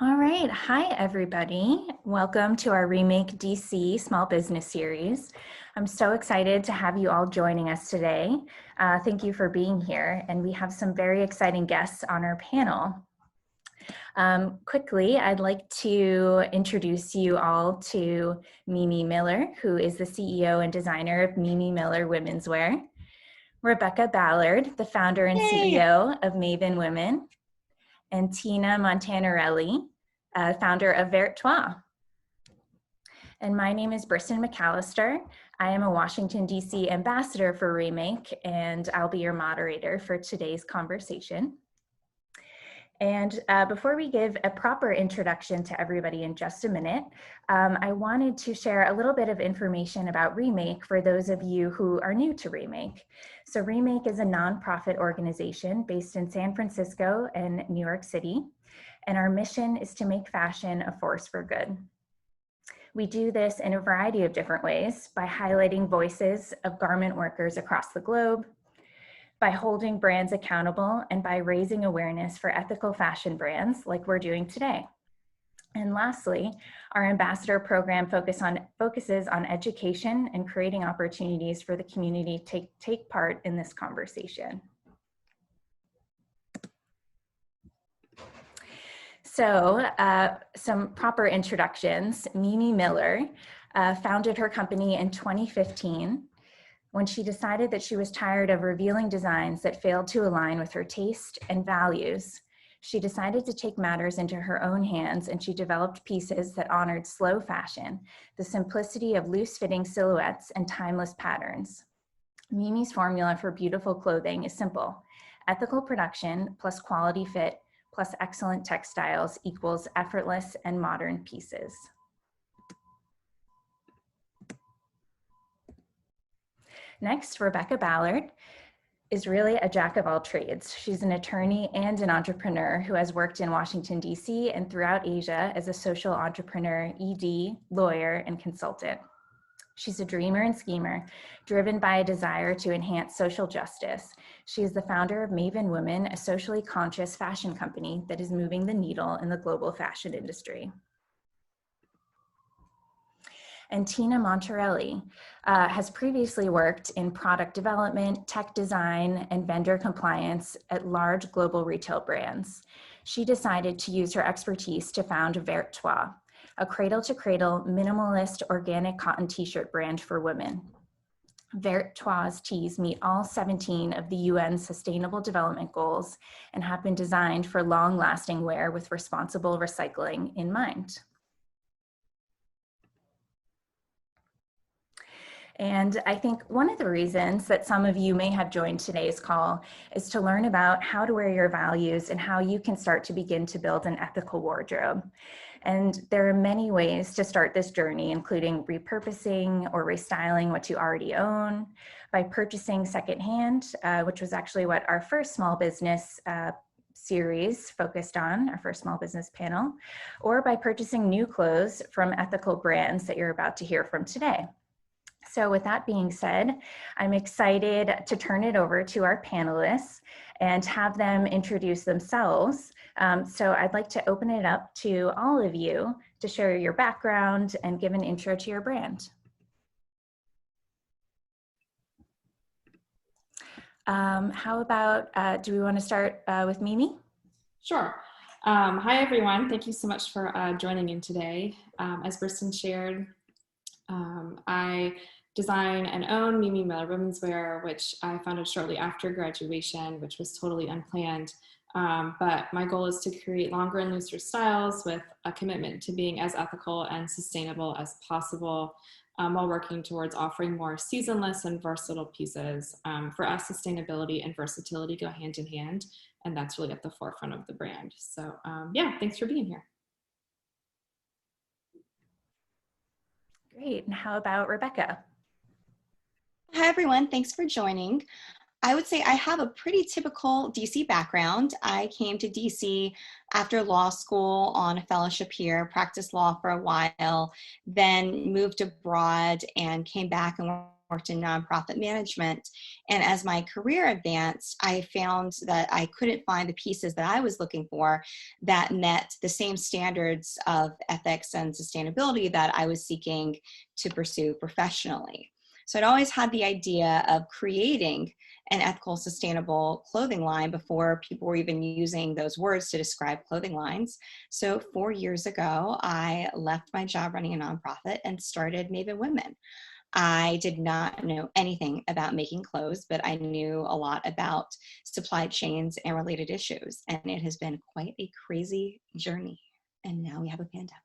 All right. Hi, everybody. Welcome to our Remake DC Small Business Series. I'm so excited to have you all joining us today. Thank you for being here. And we have some very exciting guests on our panel. Quickly, I'd like to introduce you all to Mimi Miller, who is the CEO and designer of Mimi Miller Women's Wear. Rebecca Ballard, the founder and CEO of Maven Women. And Tina Montanarelli, founder of Vertois. And my name is Briston McAllister. I am a Washington, D.C. ambassador for Remake, and I'll be your moderator for today's conversation. And before we give a proper introduction to everybody in just a minute, I wanted to share a little bit of information about Remake for those of you who are new to Remake. So Remake is a nonprofit organization based in San Francisco and New York City, and our mission is to make fashion a force for good. We do this in a variety of different ways by highlighting voices of garment workers across the globe, by holding brands accountable, and by raising awareness for ethical fashion brands like we're doing today. And lastly, our ambassador program focuses on education and creating opportunities for the community to take part in this conversation. So some proper introductions. Mimi Miller founded her company in 2015 when she decided that she was tired of revealing designs that failed to align with her taste and values. She decided to take matters into her own hands, and she developed pieces that honored slow fashion, the simplicity of loose-fitting silhouettes and timeless patterns. Mimi's formula for beautiful clothing is simple. Ethical production plus quality fit plus excellent textiles equals effortless and modern pieces. Next, Rebecca Ballard is really a jack of all trades. She's an attorney and an entrepreneur who has worked in Washington, D.C. and throughout Asia as a social entrepreneur, ED, lawyer, and consultant. She's a dreamer and schemer, driven by a desire to enhance social justice. She is the founder of Maven Women, a socially conscious fashion company that is moving the needle in the global fashion industry. And Tina Montanarelli has previously worked in product development, tech design, and vendor compliance at large global retail brands. She decided to use her expertise to found Vertois, a cradle-to-cradle minimalist organic cotton t-shirt brand for women. Vertois tees meet all 17 of the UN's Sustainable Development Goals and have been designed for long-lasting wear with responsible recycling in mind. And I think one of the reasons that some of you may have joined today's call is to learn about how to wear your values and how you can start to begin to build an ethical wardrobe. And there are many ways to start this journey, including repurposing or restyling what you already own, by purchasing secondhand, which was actually what our first small business series focused on, our first small business panel, or by purchasing new clothes from ethical brands that you're about to hear from today. So with that being said, I'm excited to turn it over to our panelists and have them introduce themselves. So I'd like to open it up to all of you to share your background and give an intro to your brand. How about, do we want to start with Mimi? Sure. Hi, everyone. Thank you so much for joining in today. As Briston shared, I design and own Mimi Miller Women's Wear, which I founded shortly after graduation, which was totally unplanned. But my goal is to create longer and looser styles with a commitment to being as ethical and sustainable as possible, while working towards offering more seasonless and versatile pieces. For us, sustainability and versatility go hand in hand, and that's really at the forefront of the brand. So yeah, thanks for being here. Great. And how about Rebecca? Hi, everyone. Thanks for joining. I would say I have a pretty typical DC background. I came to DC after law school on a fellowship here, practiced law for a while, then moved abroad and came back and worked in nonprofit management. And as my career advanced, I found that I couldn't find the pieces that I was looking for that met the same standards of ethics and sustainability that I was seeking to pursue professionally. So I'd always had the idea of creating an ethical, sustainable clothing line before people were even using those words to describe clothing lines. So 4 years ago, I left my job running a nonprofit and started Maven Women. I did not know anything about making clothes, but I knew a lot about supply chains and related issues. And it has been quite a crazy journey. And now we have a pandemic.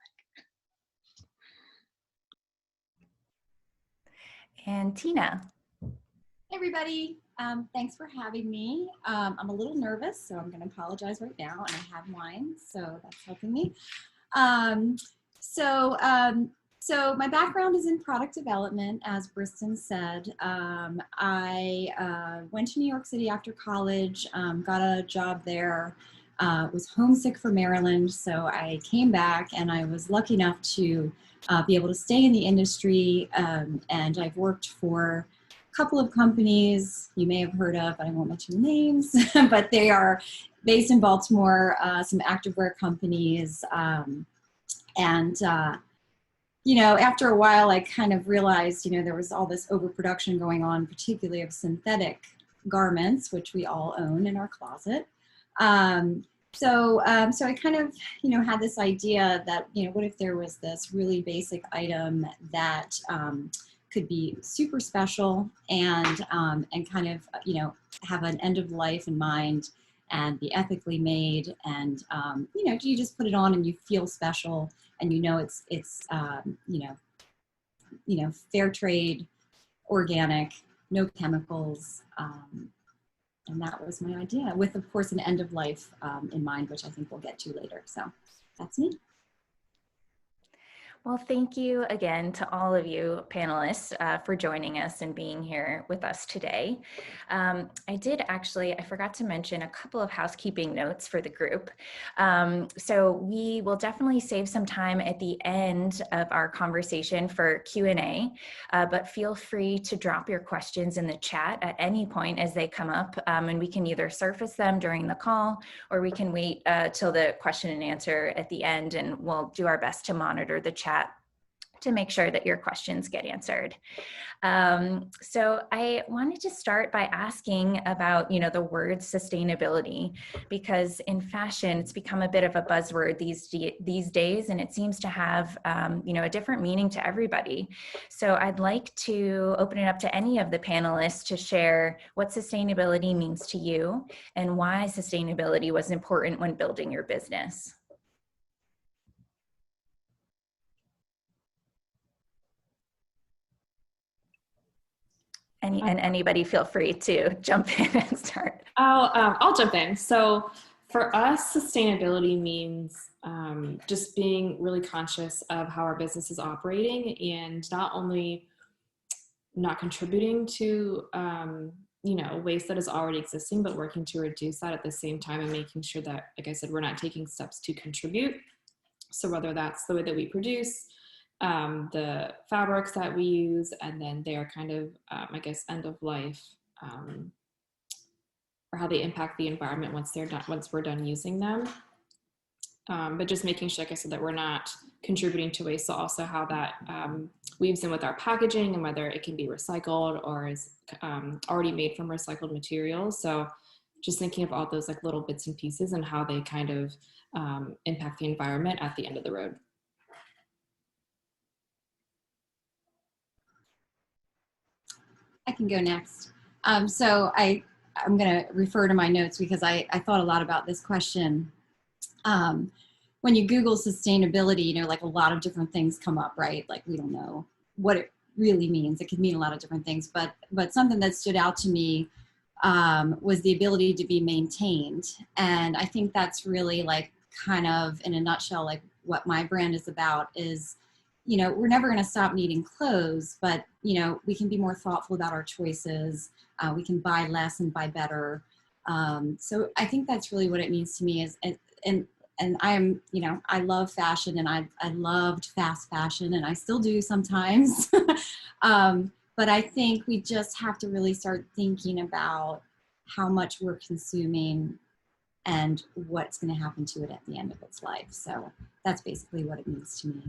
And Tina. Hey everybody, thanks for having me. I'm a little nervous, so I'm going to apologize right now, and I have wine, so that's helping me. So my background is in product development, as Briston said. I went to New York City after college, got a job there, was homesick for Maryland, so I came back, and I was lucky enough to be able to stay in the industry, and I've worked for couple of companies you may have heard of, but I won't mention the names, but they are based in Baltimore, some activewear companies. You know, after a while, I kind of realized, you know, there was all this overproduction going on, particularly of synthetic garments, which we all own in our closet. So I kind of, you know, had this idea that, you know, what if there was this really basic item that could be super special and kind of, you know, have an end of life in mind and be ethically made, and you know, you just put it on and you feel special, and you know it's you know fair trade, organic, no chemicals, and that was my idea, with of course an end of life in mind, which I think we'll get to later. So that's me. Well, thank you again to all of you panelists for joining us and being here with us today. I forgot to mention a couple of housekeeping notes for the group. So we will definitely save some time at the end of our conversation for Q&A, but feel free to drop your questions in the chat at any point as they come up, and we can either surface them during the call, or we can wait till the question and answer at the end, and we'll do our best to monitor the chat to make sure that your questions get answered. So I wanted to start by asking about, you know, the word sustainability, because in fashion, it's become a bit of a buzzword these days, and it seems to have, you know, a different meaning to everybody. So I'd like to open it up to any of the panelists to share what sustainability means to you and why sustainability was important when building your business. And anybody feel free to jump in and start. I'll jump in. So for us, sustainability means just being really conscious of how our business is operating, and not only not contributing to you know, waste that is already existing, but working to reduce that at the same time, and making sure that, like I said, we're not taking steps to contribute. So whether that's the way that we produce, the fabrics that we use, and then their kind of, I guess, end of life, or how they impact the environment once we're done using them. But just making sure, like I said, that we're not contributing to waste. So also how that weaves in with our packaging, and whether it can be recycled or is already made from recycled materials. So just thinking of all those like little bits and pieces and how they kind of impact the environment at the end of the road. I can go next. So I'm going to refer to my notes because I thought a lot about this question. When you Google sustainability, you know, like a lot of different things come up, right? Like we don't know what it really means. It could mean a lot of different things, but something that stood out to me was the ability to be maintained. And I think that's really like kind of in a nutshell, like what my brand is about is, you know, we're never going to stop needing clothes, but, you know, we can be more thoughtful about our choices. We can buy less and buy better. So I think that's really what it means to me is, and I'm, you know, I love fashion, and I loved fast fashion, and I still do sometimes. But I think we just have to really start thinking about how much we're consuming and what's going to happen to it at the end of its life. So that's basically what it means to me.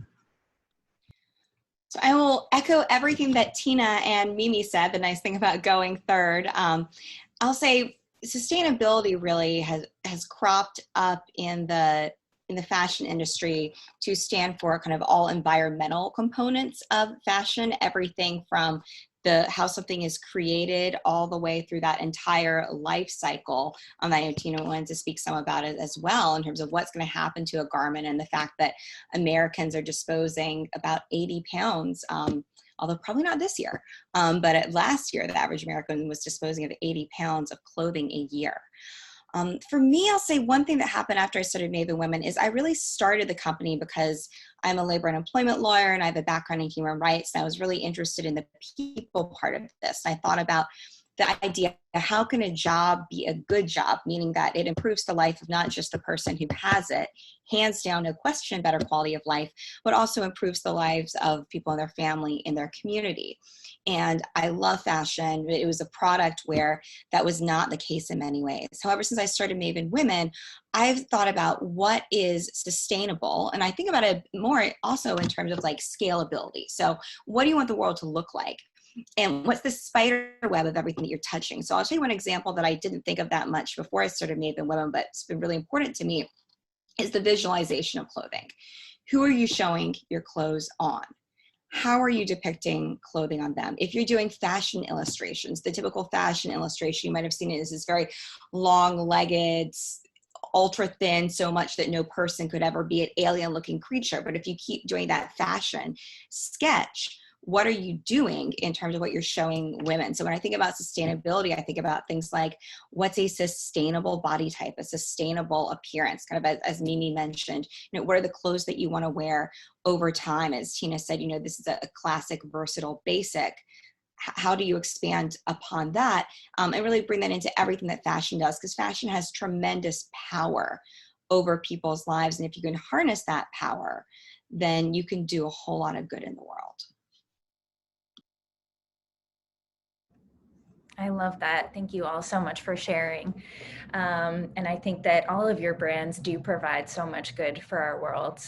So I will echo everything that Tina and Mimi said. The nice thing about going third, I'll say sustainability really has cropped up in the fashion industry to stand for kind of all environmental components of fashion, everything from how something is created all the way through that entire life cycle. I know Tina wanted to speak some about it as well in terms of what's going to happen to a garment and the fact that Americans are disposing about 80 pounds, although probably not this year, but last year, the average American was disposing of 80 pounds of clothing a year. For me, I'll say one thing that happened after I started Maven Women is I really started the company because I'm a labor and employment lawyer and I have a background in human rights. And I was really interested in the people part of this. I thought about the idea, how can a job be a good job, meaning that it improves the life of not just the person who has it, hands down, no question, better quality of life, but also improves the lives of people in their family, in their community. And I love fashion. It was a product where that was not the case in many ways. However, since I started Maven Women, I've thought about what is sustainable. And I think about it more also in terms of like scalability. So what do you want the world to look like? And what's the spider web of everything that you're touching? So I'll tell you one example that I didn't think of that much before I started Maven Women, but it's been really important to me, is the visualization of clothing. Who are you showing your clothes on? How are you depicting clothing on them? If you're doing fashion illustrations, the typical fashion illustration, you might have seen it, is this very long-legged, ultra thin, so much that no person could ever be an alien-looking creature. But if you keep doing that fashion sketch, what are you doing in terms of what you're showing women? So when I think about sustainability, I think about things like what's a sustainable body type, a sustainable appearance, kind of as Mimi mentioned, what are the clothes that you want to wear over time? As Tina said, this is a classic, versatile, basic. How do you expand upon that and really bring that into everything that fashion does? Because fashion has tremendous power over people's lives. And if you can harness that power, then you can do a whole lot of good in the world. I love that. Thank you all so much for sharing. And I think that all of your brands do provide so much good for our world.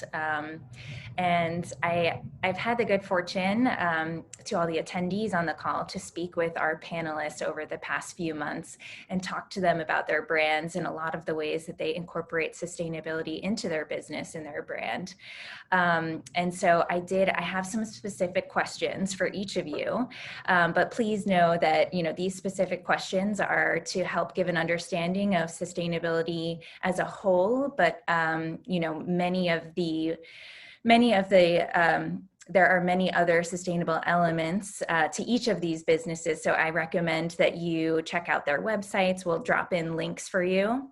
And I've had the good fortune to all the attendees on the call to speak with our panelists over the past few months and talk to them about their brands and a lot of the ways that they incorporate sustainability into their business and their brand. And so I have some specific questions for each of you, but please know that, these specific questions are to help give an understanding of sustainability as a whole, but, there are many other sustainable elements to each of these businesses. So I recommend that you check out their websites. We'll drop in links for you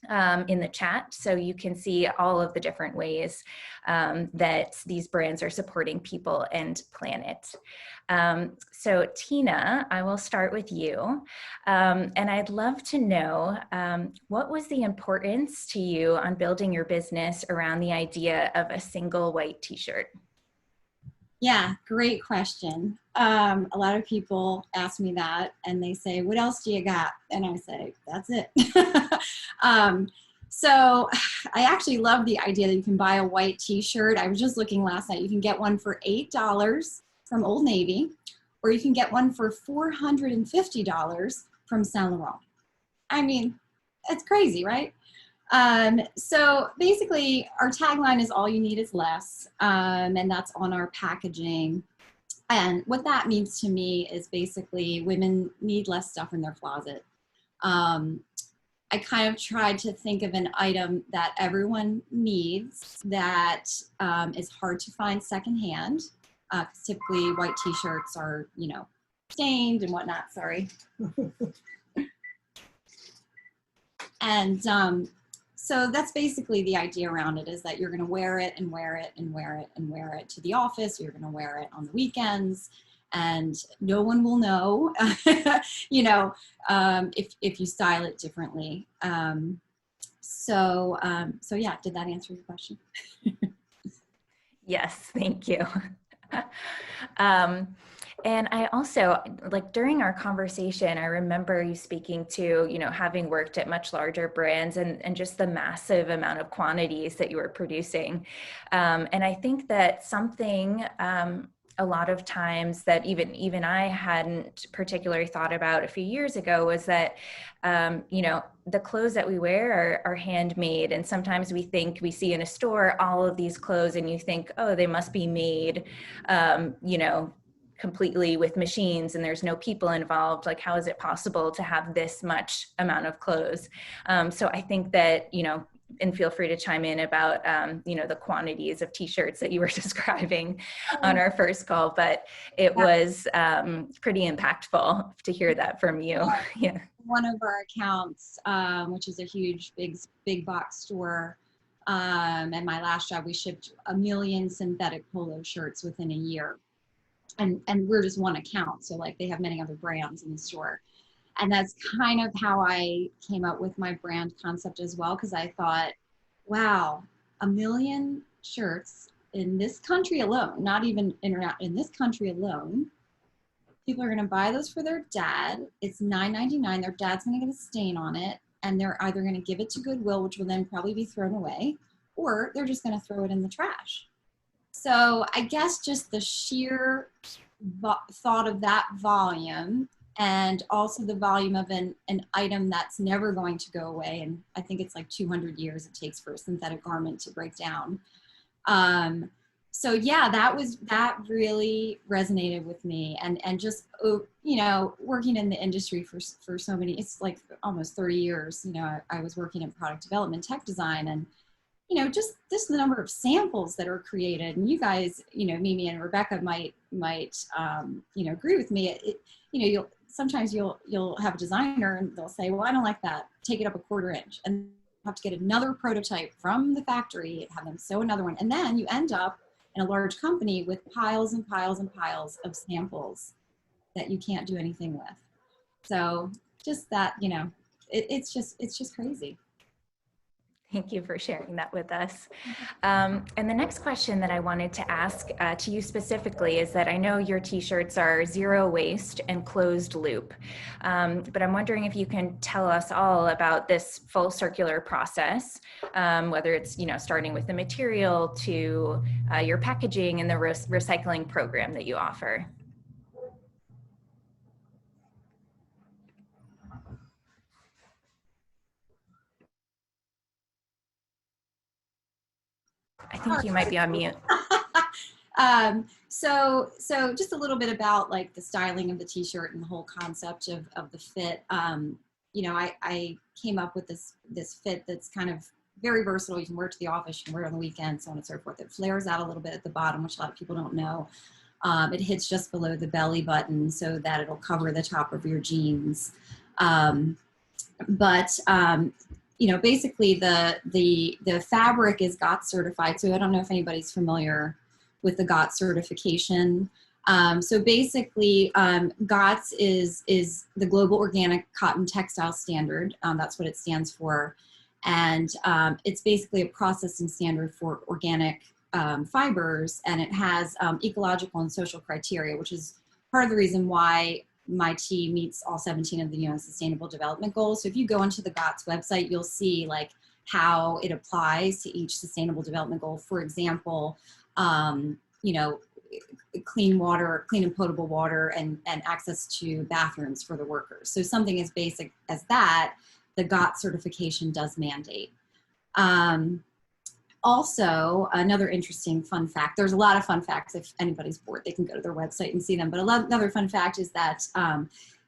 in the chat so you can see all of the different ways that these brands are supporting people and planet. So Tina, I will start with you. And I'd love to know, what was the importance to you on building your business around the idea of a single white t-shirt? Yeah, great question. A lot of people ask me that and they say, what else do you got? And I say, that's it. So I actually love the idea that you can buy a white t-shirt. I was just looking last night. You can get one for $8 from Old Navy, or you can get one for $450 from Saint Laurent. I mean, it's crazy, right? So basically our tagline is all you need is less, and that's on our packaging. And what that means to me is basically women need less stuff in their closet. I kind of tried to think of an item that everyone needs that is hard to find secondhand. Typically white t-shirts are, stained and whatnot, sorry. And so that's basically the idea around it, is that you're going to wear it and wear it and wear it and wear it to the office. You're going to wear it on the weekends, and no one will know, if you style it differently. So yeah, did that answer your question? Yes, thank you. And I also, like during our conversation, I remember you speaking to, having worked at much larger brands and just the massive amount of quantities that you were producing. And I think that something, a lot of times that even I hadn't particularly thought about a few years ago was that, the clothes that we wear are handmade. And sometimes we see in a store all of these clothes and you think, oh, they must be made, completely with machines and there's no people involved. Like, how is it possible to have this much amount of clothes? So I think that, and feel free to chime in about, the quantities of t-shirts that you were describing on our first call, but it was pretty impactful to hear that from you. Yeah. One of our accounts, which is a huge, big box store, and my last job, we shipped 1 million synthetic polo shirts within a year. And we're just one account. So like they have many other brands in the store. And that's kind of how I came up with my brand concept as well. Cause I thought, wow, 1 million shirts in this country alone, not even internet, in this country alone, people are going to buy those for their dad. It's $9.99. Their dad's going to get a stain on it. And they're either going to give it to Goodwill, which will then probably be thrown away, or they're just going to throw it in the trash. So I guess just the sheer thought of that volume, and also the volume of an item that's never going to go away. And I think it's like 200 years it takes for a synthetic garment to break down. So yeah, that really resonated with me, and just, working in the industry for so many, it's like almost 30 years, I was working in product development, tech design, and just the number of samples that are created. And you guys, Mimi and Rebecca might agree with me. Sometimes you'll have a designer and they'll say, well, I don't like that. Take it up 1/4 inch. And you have to get another prototype from the factory, have them sew another one. And then you end up in a large company with piles and piles and piles of samples that you can't do anything with. So just that, it's just crazy. Thank you for sharing that with us. And the next question that I wanted to ask to you specifically is that I know your t-shirts are zero waste and closed loop, but I'm wondering if you can tell us all about this full circular process, whether it's, starting with the material to your packaging and the recycling program that you offer. I think you might be on mute. So just a little bit about like the styling of the t-shirt and the whole concept of the fit. I came up with this fit that's kind of very versatile. You can wear it to the office, you can wear it on the weekend, so on and so forth. It flares out a little bit at the bottom, which a lot of people don't know. It hits just below the belly button so that it'll cover the top of your jeans. Basically the fabric is GOTS certified. So I don't know if anybody's familiar with the GOTS certification. So basically GOTS is the Global Organic Cotton Textile Standard. That's what it stands for. And it's basically a processing standard for organic fibers, and it has ecological and social criteria, which is part of the reason why my team meets all 17 of the UN Sustainable Development Goals. So if you go into the GOTS website, you'll see like how it applies to each Sustainable Development Goal. For example, clean water, clean and potable water, and access to bathrooms for the workers. So something as basic as that, the GOTS certification does mandate. Also, another interesting fun fact, there's a lot of fun facts. If anybody's bored, they can go to their website and see them. But another fun fact is that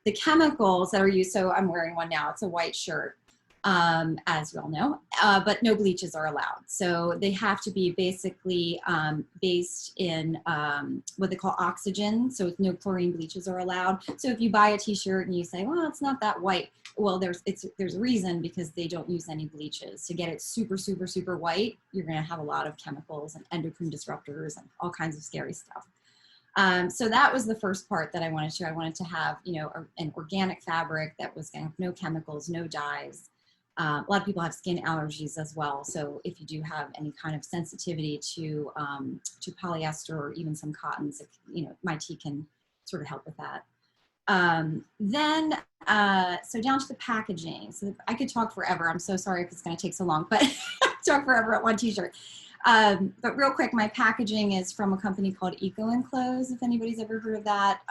the chemicals that are used, so I'm wearing one now, it's a white shirt, as you all know, but no bleaches are allowed. So they have to be basically based in what they call oxygen, so no chlorine bleaches are allowed. So if you buy a t-shirt and you say, well, it's not that white, well, there's a reason, because they don't use any bleaches. To get it super, super, super white, you're gonna have a lot of chemicals and endocrine disruptors and all kinds of scary stuff. So that was the first part that I wanted to. I wanted to have, an organic fabric that was gonna have no chemicals, no dyes. a lot of people have skin allergies as well. So if you do have any kind of sensitivity to polyester or even some cottons, my tea can sort of help with that. So down to the packaging. So I could talk forever. I'm so sorry if it's going to take so long, but talk forever at one t-shirt. But real quick, my packaging is from a company called Eco Enclose, if anybody's ever heard of that.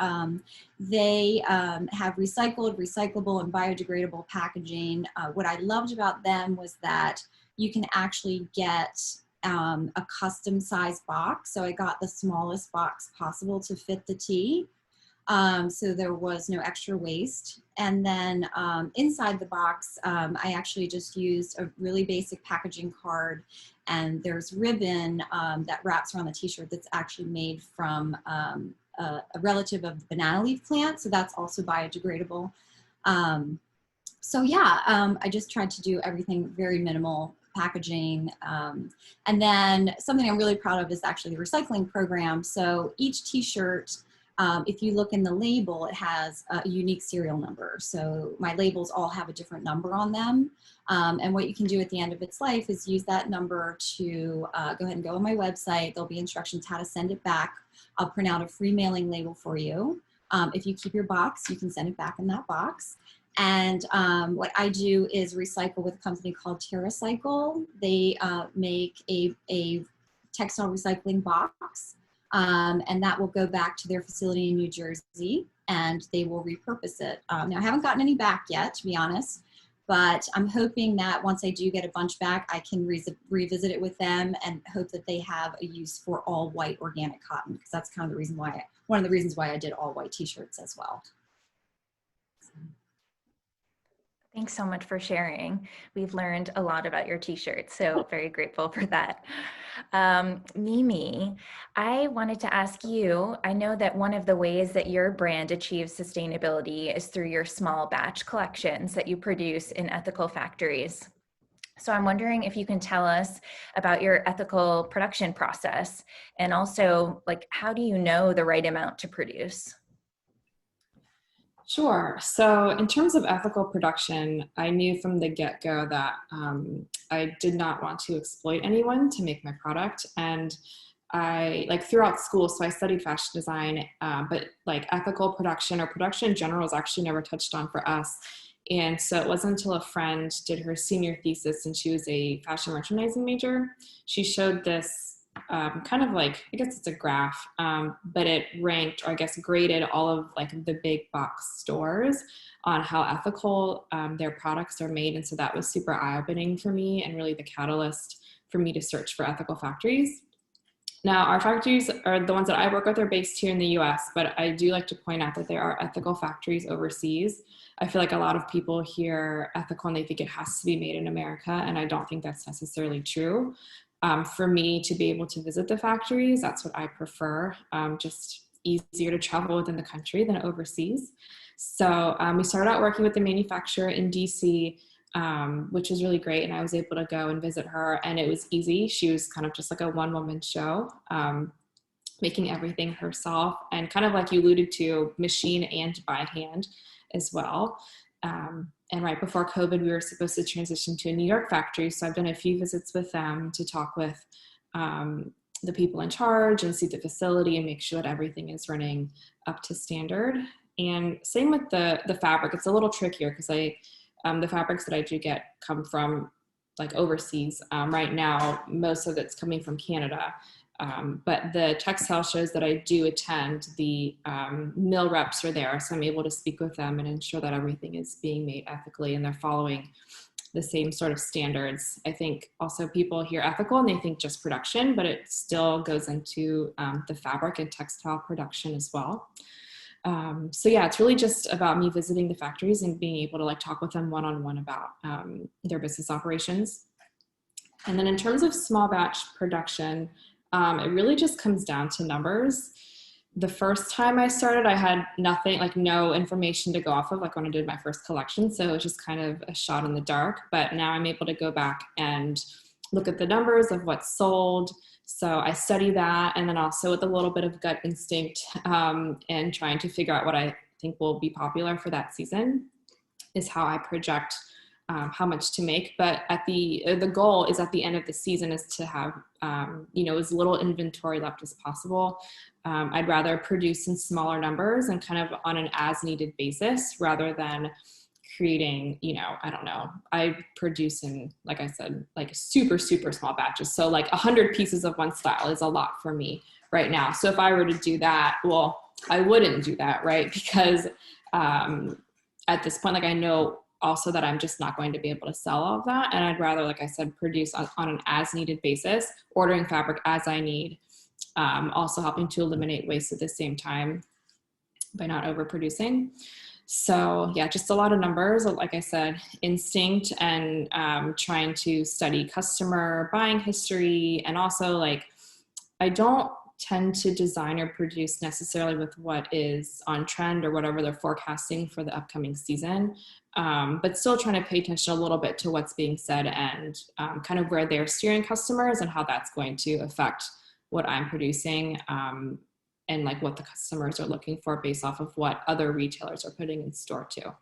They have recycled, recyclable, and biodegradable packaging. What I loved about them was that you can actually get a custom size box. So I got the smallest box possible to fit the tea. So there was no extra waste. And then inside the box, I actually just used a really basic packaging card, and there's ribbon that wraps around the t-shirt that's actually made from a relative of the banana leaf plant. So that's also biodegradable. So yeah, I just tried to do everything very minimal packaging. And then something I'm really proud of is actually the recycling program. So each t-shirt, if you look in the label, it has a unique serial number. So my labels all have a different number on them. And what you can do at the end of its life is use that number to go ahead and go on my website. There'll be instructions how to send it back. I'll print out a free mailing label for you. If you keep your box, you can send it back in that box. And what I do is recycle with a company called TerraCycle. They make a textile recycling box. And that will go back to their facility in New Jersey, and they will repurpose it. Now, I haven't gotten any back yet, to be honest, but I'm hoping that once I do get a bunch back, I can revisit it with them and hope that they have a use for all white organic cotton, because that's kind of the reason why, one of the reasons why I did all white t-shirts as well. Thanks so much for sharing. We've learned a lot about your t-shirts, so very grateful for that. Mimi, I wanted to ask you, I know that one of the ways that your brand achieves sustainability is through your small batch collections that you produce in ethical factories. So I'm wondering if you can tell us about your ethical production process, and also, like, how do you know the right amount to produce? Sure. So in terms of ethical production, I knew from the get-go that I did not want to exploit anyone to make my product. And I, like, throughout school, so I studied fashion design, but like ethical production or production in general was actually never touched on for us. And so it wasn't until a friend did her senior thesis, and she was a fashion merchandising major. She showed this kind of like, I guess it's a graph, but it ranked, or I guess graded, all of like the big box stores on how ethical their products are made. And so that was super eye-opening for me, and really the catalyst for me to search for ethical factories. Now, our factories are the ones that I work with are based here in the US, but I do like to point out that there are ethical factories overseas. I feel like a lot of people hear ethical and they think it has to be made in America, and I don't think that's necessarily true. For me to be able to visit the factories, that's what I prefer. Just easier to travel within the country than overseas. So we started out working with the manufacturer in DC, which was really great. And I was able to go and visit her, and it was easy. She was kind of just like a one-woman show, making everything herself, and kind of like you alluded to, machine and by hand as well. And right before COVID, we were supposed to transition to a New York factory. So I've done a few visits with them to talk with the people in charge and see the facility and make sure that everything is running up to standard. And same with the fabric. It's a little trickier because the fabrics that I do get come from like overseas. Right now, most of it's coming from Canada. But the textile shows that I do attend, the mill reps are there, so I'm able to speak with them and ensure that everything is being made ethically and they're following the same sort of standards. I think also people hear ethical and they think just production, but it still goes into the fabric and textile production as well. So yeah, it's really just about me visiting the factories and being able to like talk with them one-on-one about their business operations. And then in terms of small batch production, it really just comes down to numbers. The first time I started, I had nothing, like no information to go off of, like when I did my first collection. So it was just kind of a shot in the dark. But now I'm able to go back and look at the numbers of what's sold. So I study that. And then also with a little bit of gut instinct and trying to figure out what I think will be popular for that season is how I project how much to make, but the goal is at the end of the season is to have, as little inventory left as possible. I'd rather produce in smaller numbers and kind of on an as needed basis rather than creating, I produce in, like I said, like super, super small batches. So like 100 pieces of one style is a lot for me right now. So if I were to do that, well, I wouldn't do that, right? Because at this point, like I know also that I'm just not going to be able to sell all of that. And I'd rather, like I said, produce on an as needed basis, ordering fabric as I need, also helping to eliminate waste at the same time by not overproducing. So yeah, just a lot of numbers, like I said, instinct and trying to study customer buying history. And also like, I don't tend to design or produce necessarily with what is on trend or whatever they're forecasting for the upcoming season, but still trying to pay attention a little bit to what's being said and kind of where they're steering customers and how that's going to affect what I'm producing, and like what the customers are looking for based off of what other retailers are putting in store too.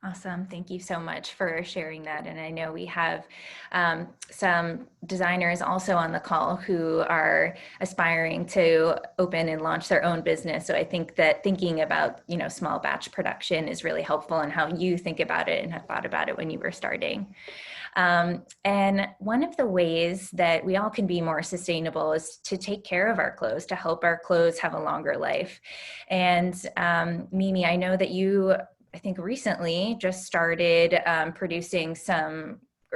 Awesome. Thank you so much for sharing that. And I know we have some designers also on the call who are aspiring to open and launch their own business. So I think that thinking about, small batch production is really helpful in how you think about it and have thought about it when you were starting. And one of the ways that we all can be more sustainable is to take care of our clothes, to help our clothes have a longer life. And Mimi, I know that you, I think recently just started producing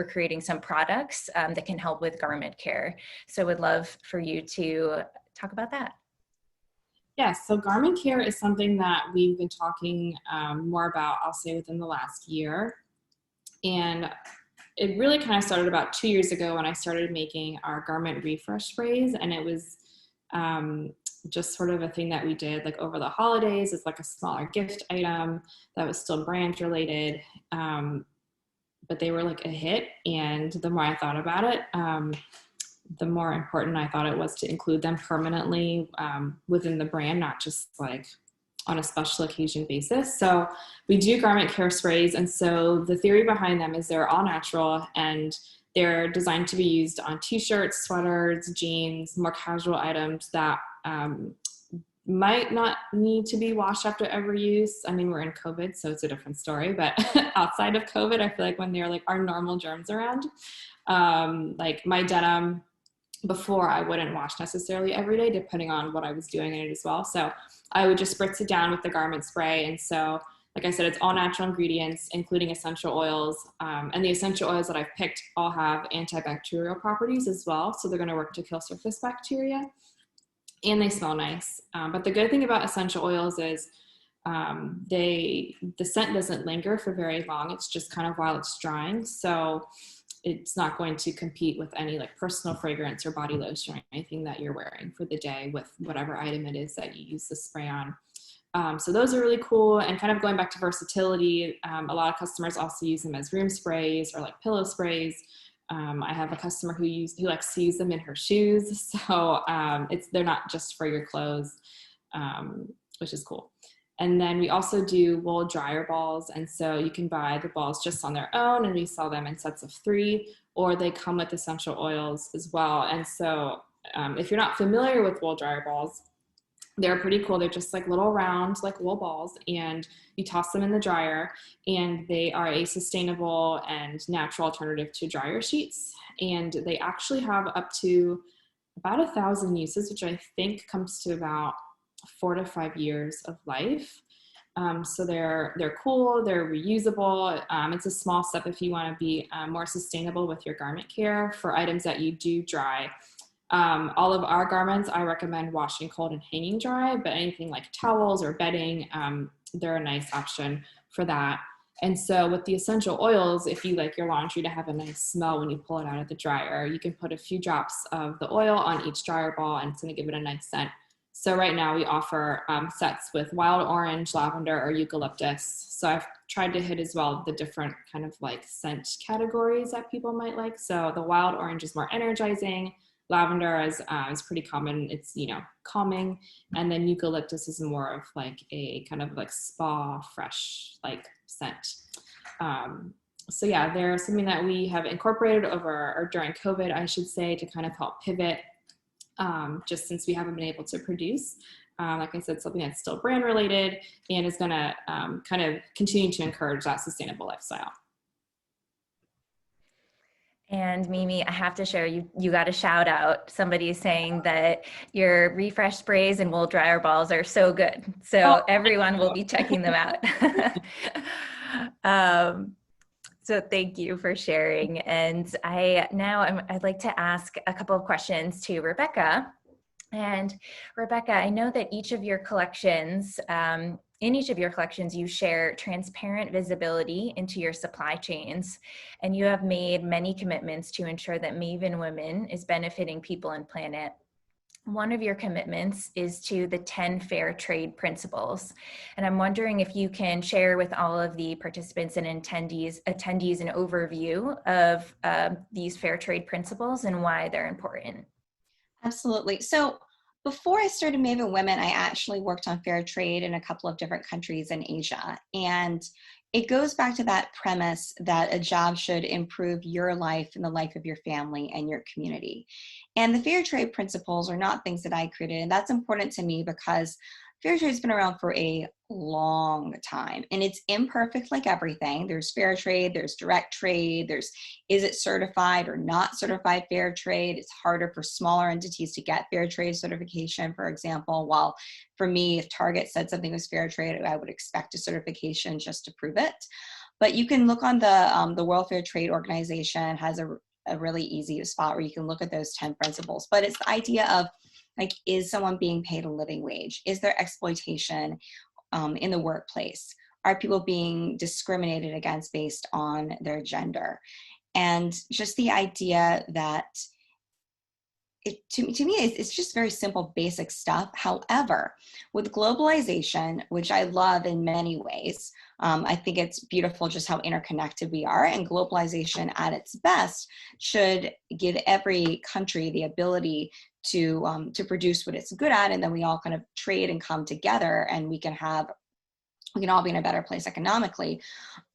creating some products that can help with garment care. So would love for you to talk about that. Yes, so garment care is something that we've been talking more about, I'll say within the last year. And it really kind of started about 2 years ago when I started making our garment refresh sprays. And it was just sort of a thing that we did like over the holidays as like a smaller gift item that was still brand related. But they were like a hit. And the more I thought about it, the more important I thought it was to include them permanently within the brand, not just like on a special occasion basis. So we do garment care sprays. And so the theory behind them is they're all natural and they're designed to be used on t-shirts, sweaters, jeans, more casual items that might not need to be washed after every use. I mean, we're in COVID, so it's a different story, but outside of COVID, I feel like when there like are normal germs around, like my denim before I wouldn't wash necessarily every day, depending on what I was doing in it as well. So I would just spritz it down with the garment spray. And so, like I said, it's all natural ingredients, including essential oils. And the essential oils that I've picked all have antibacterial properties as well. So they're going to work to kill surface bacteria. And they smell nice. But the good thing about essential oils is the scent doesn't linger for very long. It's just kind of while it's drying. So it's not going to compete with any like personal fragrance or body lotion or anything that you're wearing for the day with whatever item it is that you use the spray on. So those are really cool. And kind of going back to versatility, a lot of customers also use them as room sprays or like pillow sprays. I have a customer who likes to use them in her shoes. So they're not just for your clothes, which is cool. And then we also do wool dryer balls. And so you can buy the balls just on their own and we sell them in sets of 3, or they come with essential oils as well. And so if you're not familiar with wool dryer balls, they're pretty cool. They're just like little round, like wool balls, and you toss them in the dryer, and they are a sustainable and natural alternative to dryer sheets. And they actually have up to about 1,000 uses, which I think comes to about 4 to 5 years of life. So they're cool, they're reusable. It's a small step if you want to be more sustainable with your garment care for items that you do dry. All of our garments, I recommend washing cold and hanging dry, but anything like towels or bedding, they're a nice option for that. And so with the essential oils, if you like your laundry to have a nice smell when you pull it out of the dryer, you can put a few drops of the oil on each dryer ball and it's going to give it a nice scent. So right now we offer sets with wild orange, lavender, or eucalyptus. So I've tried to hit as well the different kind of like scent categories that people might like. So the wild orange is more energizing. lavender is pretty common. It's, calming. And then eucalyptus is more of like a kind of like spa, fresh like scent. So yeah, they're something that we have incorporated or during COVID, I should say, to kind of help pivot, just since we haven't been able to produce. Like I said, something that's still brand related and is going to kind of continue to encourage that sustainable lifestyle. And Mimi, I have to share, you got a shout out. Somebody is saying that your refresh sprays and wool dryer balls are so good. So everyone will be checking them out. So thank you for sharing. And I'd like to ask a couple of questions to Rebecca. And Rebecca, I know that in each of your collections, you share transparent visibility into your supply chains, and you have made many commitments to ensure that Maven Women is benefiting people and planet. One of your commitments is to the 10 fair trade principles. And I'm wondering if you can share with all of the participants and attendees an overview of these fair trade principles and why they're important. Absolutely. So before I started Maven Women, I actually worked on fair trade in a couple of different countries in Asia. And it goes back to that premise that a job should improve your life and the life of your family and your community. And the fair trade principles are not things that I created. And that's important to me because fair trade's been around for a long time, and it's imperfect like everything. There's fair trade, there's direct trade, is it certified or not certified fair trade? It's harder for smaller entities to get fair trade certification, for example, while for me, if Target said something was fair trade, I would expect a certification just to prove it. But you can look on the World Fair Trade Organization has a really easy spot where you can look at those 10 principles. But it's the idea of, like, is someone being paid a living wage? Is there exploitation in the workplace? Are people being discriminated against based on their gender? And just the idea that to me, it's just very simple, basic stuff. However, with globalization, which I love in many ways, I think it's beautiful just how interconnected we are. And globalization at its best should give every country the ability to produce what it's good at, and then we all kind of trade and come together, and we can all be in a better place economically.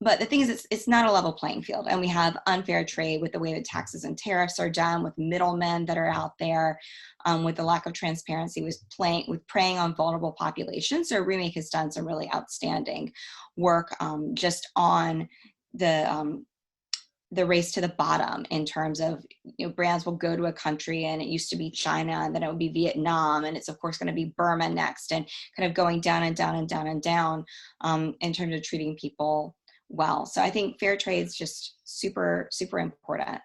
But the thing is, it's not a level playing field. And we have unfair trade with the way that taxes and tariffs are done, with middlemen that are out there, with the lack of transparency, with preying on vulnerable populations. So Remake has done some really outstanding work just on the race to the bottom in terms of, brands will go to a country and it used to be China, and then it would be Vietnam, and it's of course going to be Burma next, and kind of going down and down and down and down in terms of treating people well. So I think fair trade is just super, super important.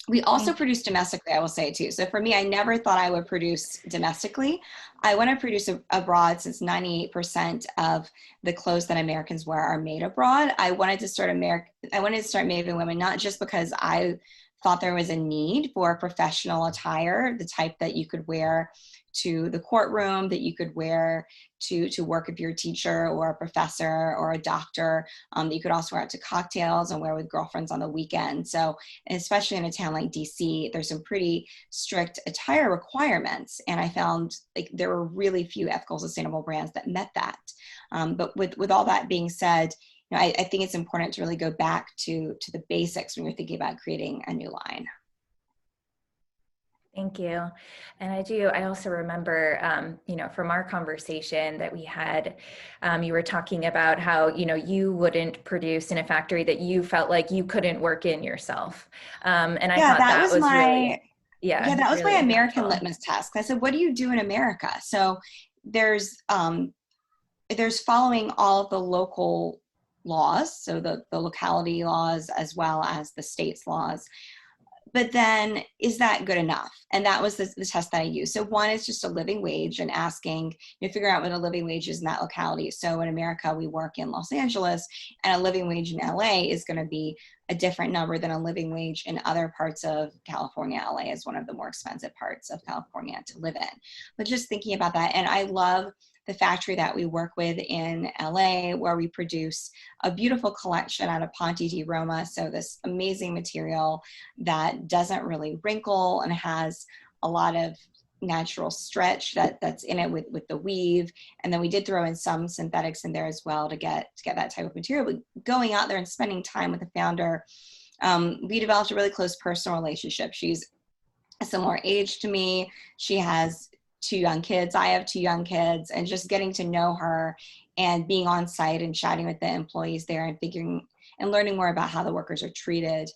We also produce domestically, I will say too. So for me, I never thought I would produce domestically. I want to produce abroad, since 98% of the clothes that Americans wear are made abroad. I wanted to start Maven Women, not just because I thought there was a need for professional attire, the type that you could wear to the courtroom, that you could wear to work if you're a teacher or a professor or a doctor, that you could also wear out to cocktails and wear with girlfriends on the weekend. So, especially in a town like DC, there's some pretty strict attire requirements. And I found like there were really few ethical, sustainable brands that met that. But with all that being said, I think it's important to really go back to the basics when you're thinking about creating a new line. Thank you. And I also remember, from our conversation that we had, you were talking about how, you wouldn't produce in a factory that you felt like you couldn't work in yourself. And I thought that was my really American litmus test. I said, what do you do in America? So there's following all of the local laws, so the locality laws as well as the state's laws. But then, is that good enough? And that was the test that I used. So one is just a living wage, and asking, figure out what a living wage is in that locality. So in America, we work in Los Angeles, and a living wage in LA is going to be a different number than a living wage in other parts of California. LA is one of the more expensive parts of California to live in. But just thinking about that, and I love the factory that we work with in LA, where we produce a beautiful collection out of Ponte di Roma. So this amazing material that doesn't really wrinkle and has a lot of natural stretch that's in it with the weave. And then we did throw in some synthetics in there as well to get that type of material. But going out there and spending time with the founder, we developed a really close personal relationship. She's a similar age to me. She has 2 young kids. I have 2 young kids, and just getting to know her and being on site and chatting with the employees there and figuring and learning more about how the workers are treated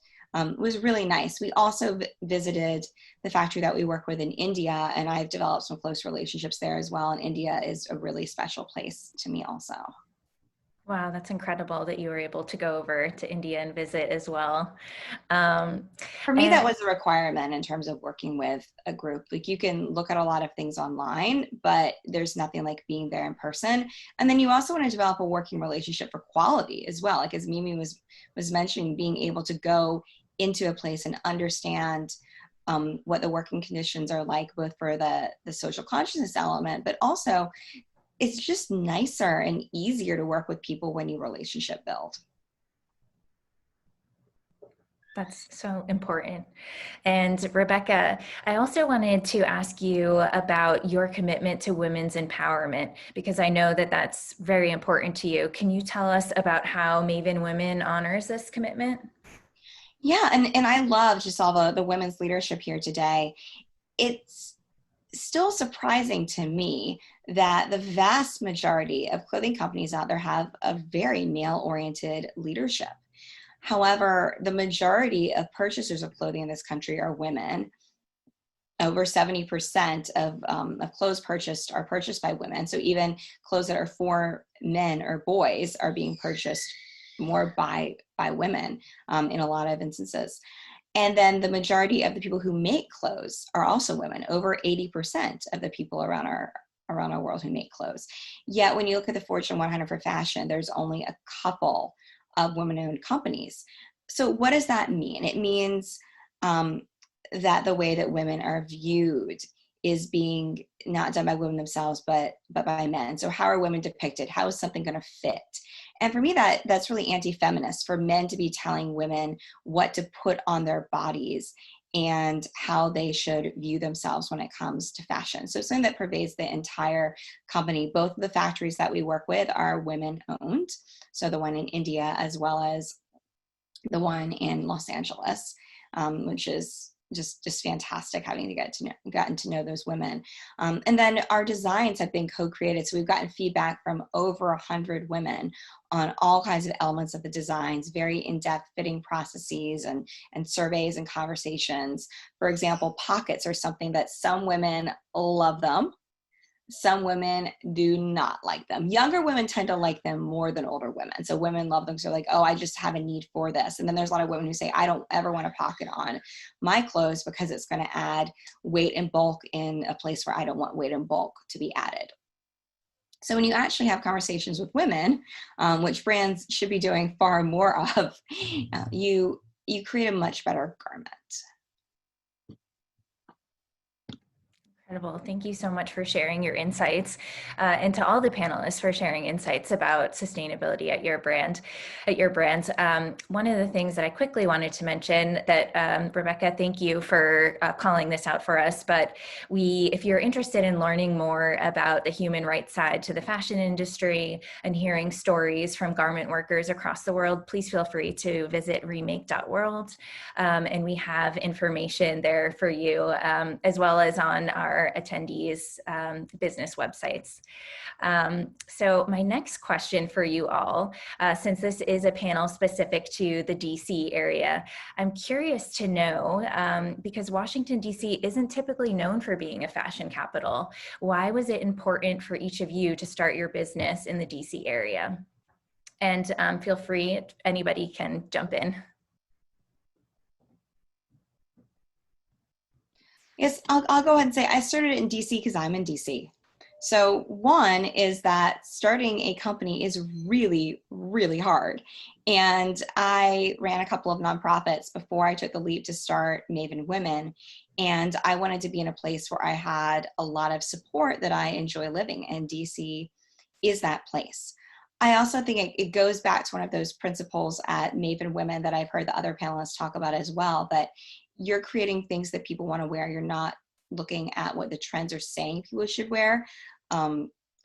was really nice. We also visited the factory that we work with in India, and I've developed some close relationships there as well. And India is a really special place to me also. Wow, that's incredible that you were able to go over to India and visit as well. For me, that was a requirement in terms of working with a group. Like, you can look at a lot of things online, but there's nothing like being there in person. And then you also want to develop a working relationship for quality as well. Like, as Mimi was mentioning, being able to go into a place and understand what the working conditions are like, both for the social consciousness element, but also it's just nicer and easier to work with people when you relationship build. That's so important. And Rebecca, I also wanted to ask you about your commitment to women's empowerment, because I know that that's very important to you. Can you tell us about how Maven Women honors this commitment? Yeah, and I love just all the women's leadership here today. It's still surprising to me that the vast majority of clothing companies out there have a very male-oriented leadership. However, the majority of purchasers of clothing in this country are women. Over 70% of clothes purchased are purchased by women. So even clothes that are for men or boys are being purchased more by women in a lot of instances. And then the majority of the people who make clothes are also women. Over 80% of the people around our world who make clothes. Yet when you look at the Fortune 100 for fashion, there's only a couple of women-owned companies. So what does that mean? It means that the way that women are viewed is being not done by women themselves, but by men. So how are women depicted? How is something going to fit? And for me, that's really anti-feminist, for men to be telling women what to put on their bodies and how they should view themselves when it comes to fashion. So something that pervades the entire company. Both of the factories that we work with are women owned. So the one in India, as well as the one in Los Angeles, which is just fantastic, having gotten to know those women. And then our designs have been co-created. So we've gotten feedback from over 100 women on all kinds of elements of the designs, very in-depth fitting processes and surveys and conversations. For example, pockets are something that some women love them. Some women do not like them. Younger women tend to like them more than older women. So women love them. So like, oh, I just have a need for this. And then there's a lot of women who say, I don't ever want a pocket on my clothes because it's going to add weight and bulk in a place where I don't want weight and bulk to be added. So when you actually have conversations with women, which brands should be doing far more of, you create a much better garment. Incredible. Thank you so much for sharing your insights, and to all the panelists for sharing insights about sustainability at your brands. One of the things that I quickly wanted to mention that, Rebecca, thank you for calling this out for us, but if you're interested in learning more about the human rights side to the fashion industry and hearing stories from garment workers across the world, please feel free to visit remake.world. And we have information there for you, as well as on our attendees' business websites. So my next question for you all, since this is a panel specific to the DC area, I'm curious to know, because Washington, DC isn't typically known for being a fashion capital, why was it important for each of you to start your business in the DC area? And feel free, anybody can jump in. Yes, I'll go ahead and say I started in DC because I'm in DC. So one is that starting a company is really, really hard. And I ran a couple of nonprofits before I took the leap to start Maven Women. And I wanted to be in a place where I had a lot of support that I enjoy living, and DC is that place. I also think it goes back to one of those principles at Maven Women that I've heard the other panelists talk about as well, that you're creating things that people want to wear. You're not looking at what the trends are saying people should wear.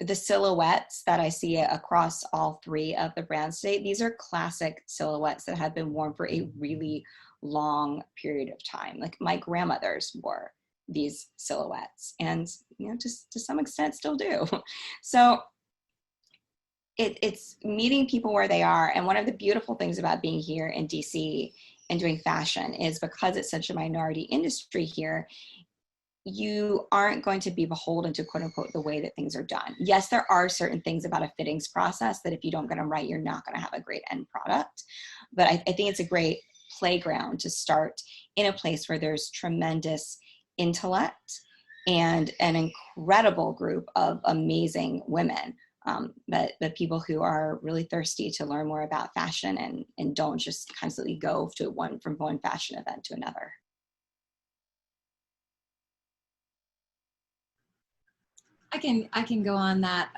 The silhouettes that I see across all three of the brands today, these are classic silhouettes that have been worn for a really long period of time. Like my grandmothers wore these silhouettes, and just to some extent still do. So it's meeting people where they are. And one of the beautiful things about being here in DC and doing fashion is, because it's such a minority industry here, you aren't going to be beholden to, quote unquote, the way that things are done. Yes, there are certain things about a fittings process that if you don't get them right, you're not going to have a great end product. But I think it's a great playground to start in a place where there's tremendous intellect and an incredible group of amazing women, that people who are really thirsty to learn more about fashion and don't just constantly go from one fashion event to another. I can go on that,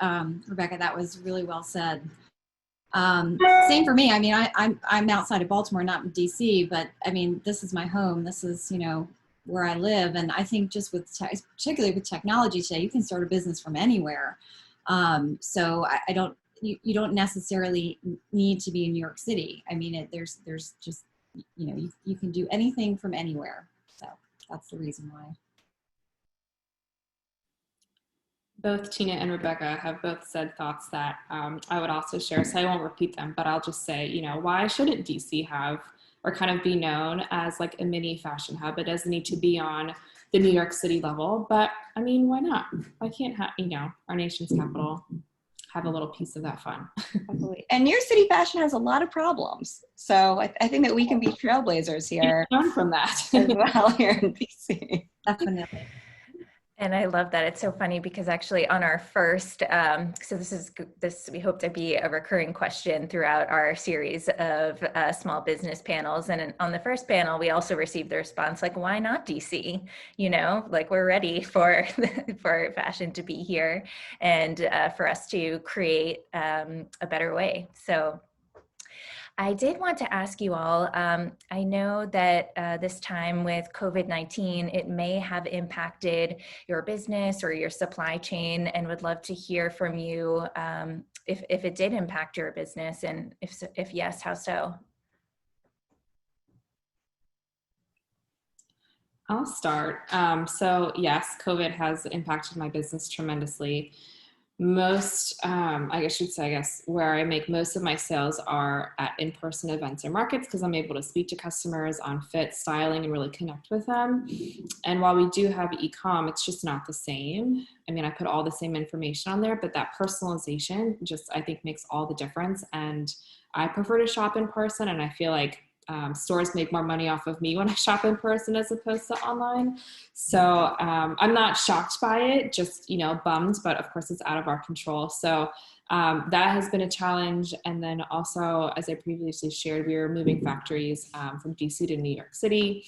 Rebecca. That was really well said. Same for me. I mean, I'm outside of Baltimore, not in DC, but I mean, this is my home. This is, where I live. And I think just particularly with technology today, you can start a business from anywhere. So you don't necessarily need to be in New York City. I mean, there's just, you can do anything from anywhere. So that's the reason why. Both Tina and Rebecca have both said thoughts that I would also share, so I won't repeat them, but I'll just say, why shouldn't DC have, or kind of be known as like a mini fashion hub? It doesn't need to be on the New York City level, but I mean, why not? Why can't our nation's capital have a little piece of that fun? Absolutely. And New York City fashion has a lot of problems, so I think that we can be trailblazers here. Learn from that as well here in DC. Definitely. And I love that. It's so funny because actually on our first, so this we hope to be a recurring question throughout our series of small business panels. And on the first panel, we also received the response like, why not DC? Like we're ready for fashion to be here and for us to create a better way. So I did want to ask you all, I know that this time with COVID-19, it may have impacted your business or your supply chain, and would love to hear from you if it did impact your business, and if yes, how so? I'll start. So yes, COVID has impacted my business tremendously. Most, I guess where I make most of my sales are at in-person events or markets, because I'm able to speak to customers on fit, styling, and really connect with them. And while we do have e-com, it's just not the same. I mean, I put all the same information on there, but that personalization just, I think, makes all the difference. And I prefer to shop in person, and I feel like stores make more money off of me when I shop in person as opposed to online. So I'm not shocked by it, just, bummed, but of course it's out of our control. So that has been a challenge. And then also, as I previously shared, we were moving factories from DC to New York City.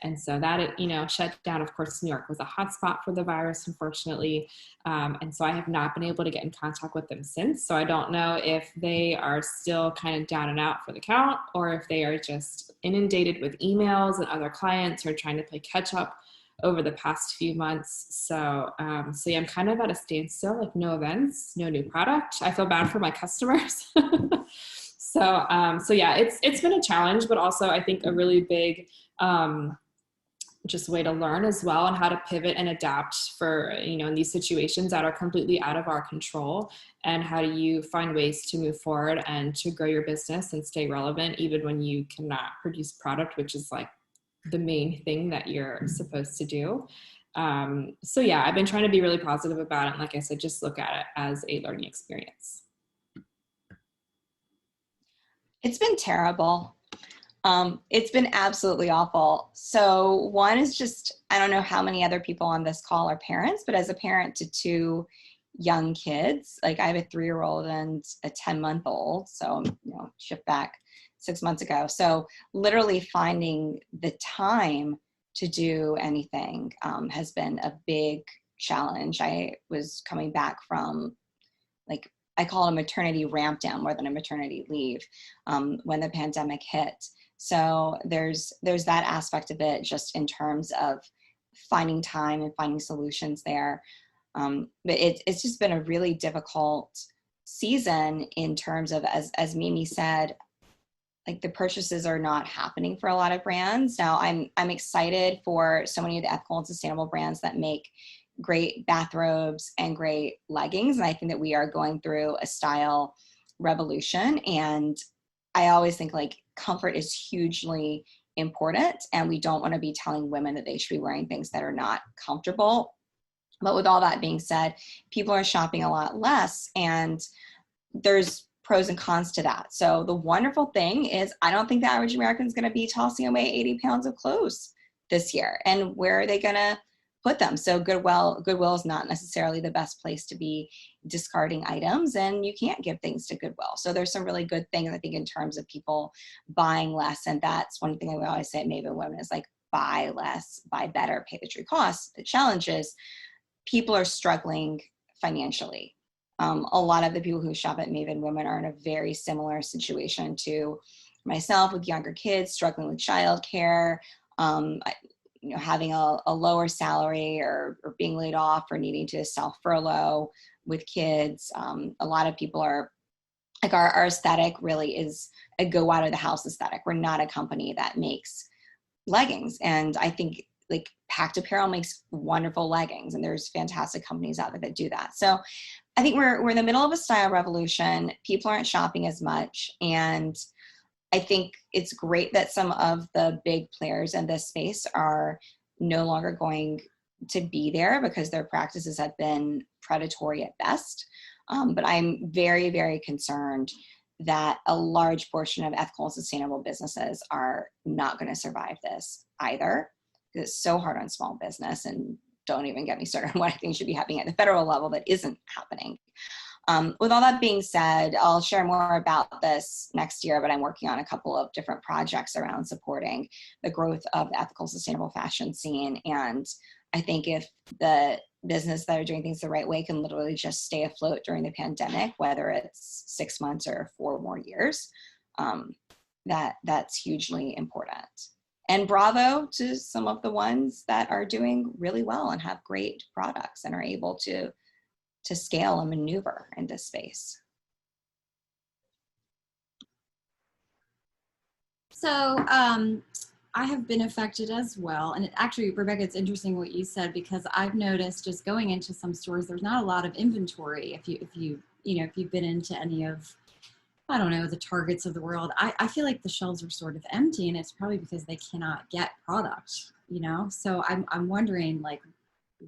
And so that, shut down. Of course, New York was a hotspot for the virus, unfortunately. And so I have not been able to get in contact with them since. So I don't know if they are still kind of down and out for the count, or if they are just inundated with emails and other clients who are trying to play catch up over the past few months. So yeah, I'm kind of at a standstill, like no events, no new product. I feel bad for my customers. So yeah, it's been a challenge, but also I think a really big, just way to learn as well, and how to pivot and adapt for, in these situations that are completely out of our control, and how do you find ways to move forward and to grow your business and stay relevant, even when you cannot produce product, which is like the main thing that you're supposed to do. So yeah, I've been trying to be really positive about it. And like I said, just look at it as a learning experience. It's been terrible. It's been absolutely awful. So one is just, I don't know how many other people on this call are parents, but as a parent to two young kids, like I have a 3-year-old and a 10-month-old. So, shipped back 6 months ago. So literally finding the time to do anything has been a big challenge. I was coming back from, like, I call it a maternity ramp down more than a maternity leave when the pandemic hit. So there's that aspect of it, just in terms of finding time and finding solutions there. But it's just been a really difficult season in terms of, as Mimi said, like, the purchases are not happening for a lot of brands. Now I'm excited for so many of the ethical and sustainable brands that make great bathrobes and great leggings. And I think that we are going through a style revolution. And I always think, like, comfort is hugely important. And we don't want to be telling women that they should be wearing things that are not comfortable. But with all that being said, people are shopping a lot less, and there's pros and cons to that. So the wonderful thing is, I don't think the average American is going to be tossing away 80 pounds of clothes this year. And where are they going to put them? So Goodwill is not necessarily the best place to be discarding items, and you can't give things to Goodwill. So there's some really good things, I think, in terms of people buying less. And that's one thing that we always say at Maven Women is, like, buy less, buy better, pay the true cost. The challenge is people are struggling financially. A lot of the people who shop at Maven Women are in a very similar situation to myself, with younger kids, struggling with childcare, having a lower salary, or being laid off, or needing to self-furlough with kids. A lot of people are, like, our aesthetic really is a go out of the house aesthetic. We're not a company that makes leggings. And I think, like, Pact Apparel makes wonderful leggings, and there's fantastic companies out there that do that. So I think we're in the middle of a style revolution. People aren't shopping as much. And I think it's great that some of the big players in this space are no longer going to be there, because their practices have been predatory at best. But I'm very, very concerned that a large portion of ethical and sustainable businesses are not going to survive this either. It's so hard on small business, and don't even get me started on what I think should be happening at the federal level that isn't happening. With all that being said, I'll share more about this next year, but I'm working on a couple of different projects around supporting the growth of the ethical, sustainable fashion scene. And I think if the business that are doing things the right way can literally just stay afloat during the pandemic, whether it's 6 months or 4 more years, that's hugely important. And bravo to some of the ones that are doing really well and have great products and are able to scale and maneuver in this space. So I have been affected as well. And actually, Rebecca, it's interesting what you said, because I've noticed just going into some stores, there's not a lot of inventory. If you've been into any of, I don't know, the Targets of the world, I feel like the shelves are sort of empty, and it's probably because they cannot get product, So I'm wondering, like,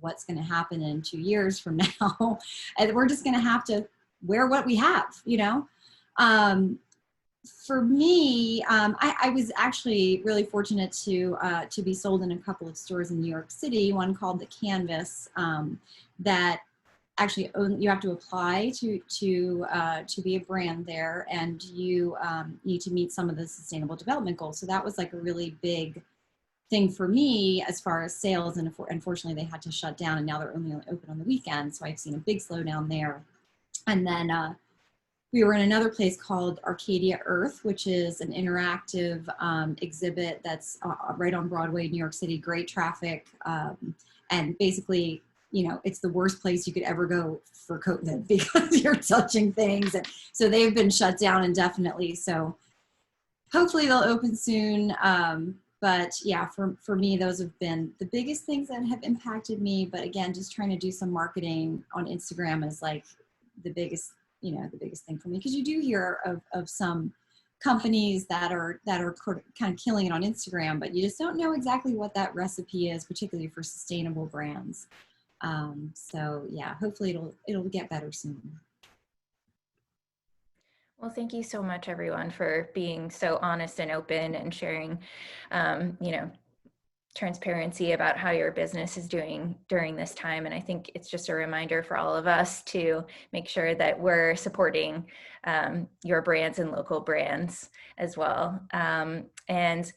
what's going to happen in 2 years from now. And we're just going to have to wear what we have, For me, I was actually really fortunate to be sold in a couple of stores in New York City, one called The Canvas, that actually you have to apply to be a brand there, and you need to meet some of the sustainable development goals. So that was like a really big thing for me as far as sales, and unfortunately they had to shut down, and now they're only open on the weekends. So I've seen a big slowdown there. And then we were in another place called Arcadia Earth, which is an interactive exhibit that's right on Broadway, New York City, great traffic. And basically, it's the worst place you could ever go for COVID because you're touching things. And so they've been shut down indefinitely. So hopefully they'll open soon. But yeah, for me, those have been the biggest things that have impacted me. But again, just trying to do some marketing on Instagram is like the biggest thing for me, because you do hear of some companies that are kind of killing it on Instagram, but you just don't know exactly what that recipe is, particularly for sustainable brands. So yeah, hopefully it'll get better soon. Well, thank you so much, everyone, for being so honest and open and sharing, transparency about how your business is doing during this time. And I think it's just a reminder for all of us to make sure that we're supporting your brands and local brands as well. And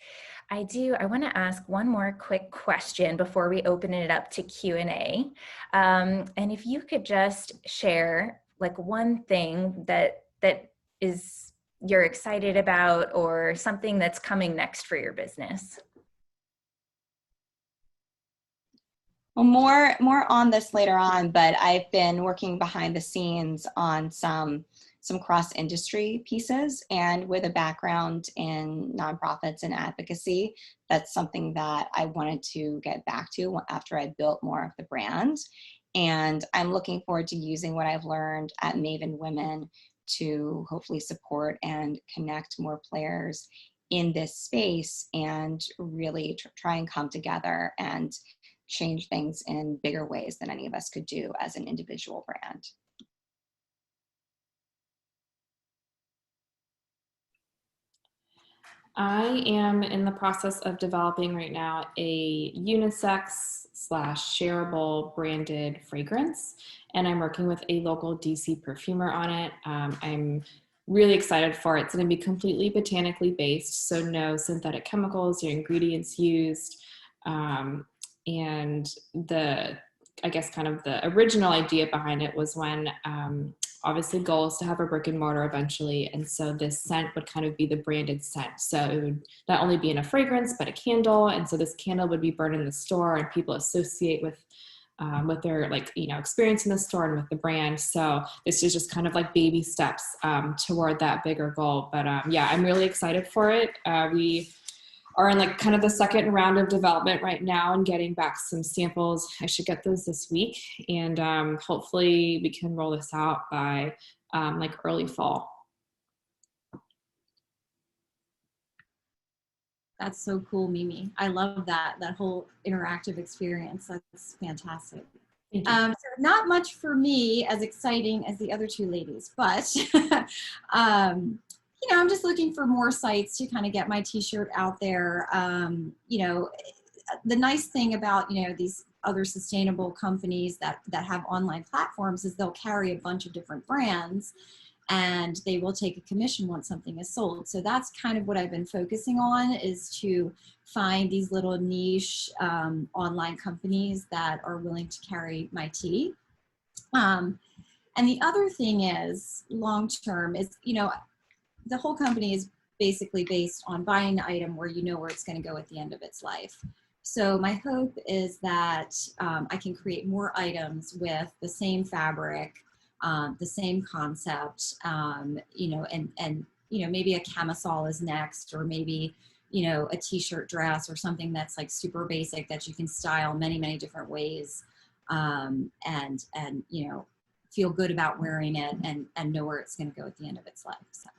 I do. I want to ask one more quick question before we open it up to Q&A. And if you could just share like one thing that is you're excited about, or something that's coming next for your business. Well, more on this later on, but I've been working behind the scenes on some cross-industry pieces, and with a background in nonprofits and advocacy, that's something that I wanted to get back to after I built more of the brand. And I'm looking forward to using what I've learned at Maven Women to hopefully support and connect more players in this space, and really try and come together and change things in bigger ways than any of us could do as an individual brand. I am in the process of developing right now a unisex / shareable branded fragrance, and I'm working with a local DC perfumer on it. I'm really excited for it. It's going to be completely botanically based, so no synthetic chemicals or ingredients used. And I guess kind of the original idea behind it was when obviously goal is to have a brick and mortar eventually, and so this scent would kind of be the branded scent. So it would not only be in a fragrance but a candle, and so this candle would be burned in the store, and people associate with their experience in the store and with the brand. So this is just kind of like baby steps toward that bigger goal. But yeah, I'm really excited for it. We are in like kind of the second round of development right now and getting back some samples. I should get those this week, and hopefully we can roll this out by like early fall. That's so cool, Mimi. I love that whole interactive experience. That's fantastic. So not much for me as exciting as the other two ladies, but I'm just looking for more sites to kind of get my t-shirt out there. The nice thing about, these other sustainable companies that have online platforms is they'll carry a bunch of different brands, and they will take a commission once something is sold. So that's kind of what I've been focusing on, is to find these little niche online companies that are willing to carry my tea. And the other thing is, long-term is, the whole company is basically based on buying an item where you know where it's going to go at the end of its life. So my hope is that I can create more items with the same fabric, the same concept, and maybe a camisole is next, or maybe, a t-shirt dress or something that's like super basic that you can style many, many different ways, and feel good about wearing it and know where it's going to go at the end of its life. So.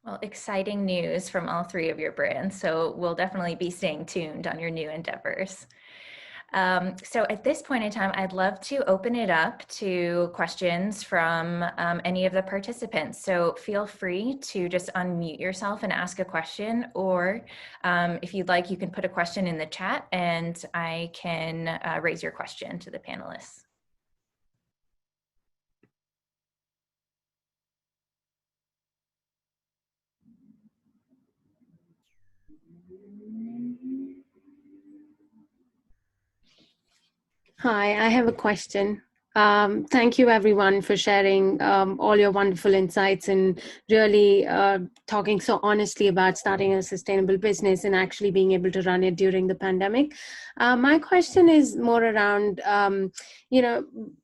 Well, exciting news from all three of your brands. So we'll definitely be staying tuned on your new endeavors. So at this point in time, I'd love to open it up to questions from any of the participants. So feel free to just unmute yourself and ask a question, or if you'd like, you can put a question in the chat and I can raise your question to the panelists. Hi, I have a question. Thank you everyone for sharing all your wonderful insights and really talking so honestly about starting a sustainable business and actually being able to run it during the pandemic. My question is more around,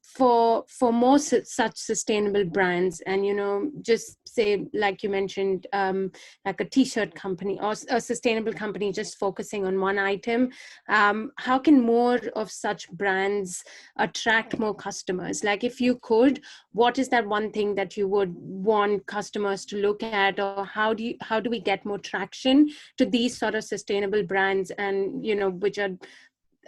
for most such sustainable brands, and just say, like you mentioned, like a t-shirt company or a sustainable company just focusing on one item, how can more of such brands attract more customers? Like, if you could, what is that one thing that you would want customers to look at, or how do we get more traction to these sort of sustainable brands, and which are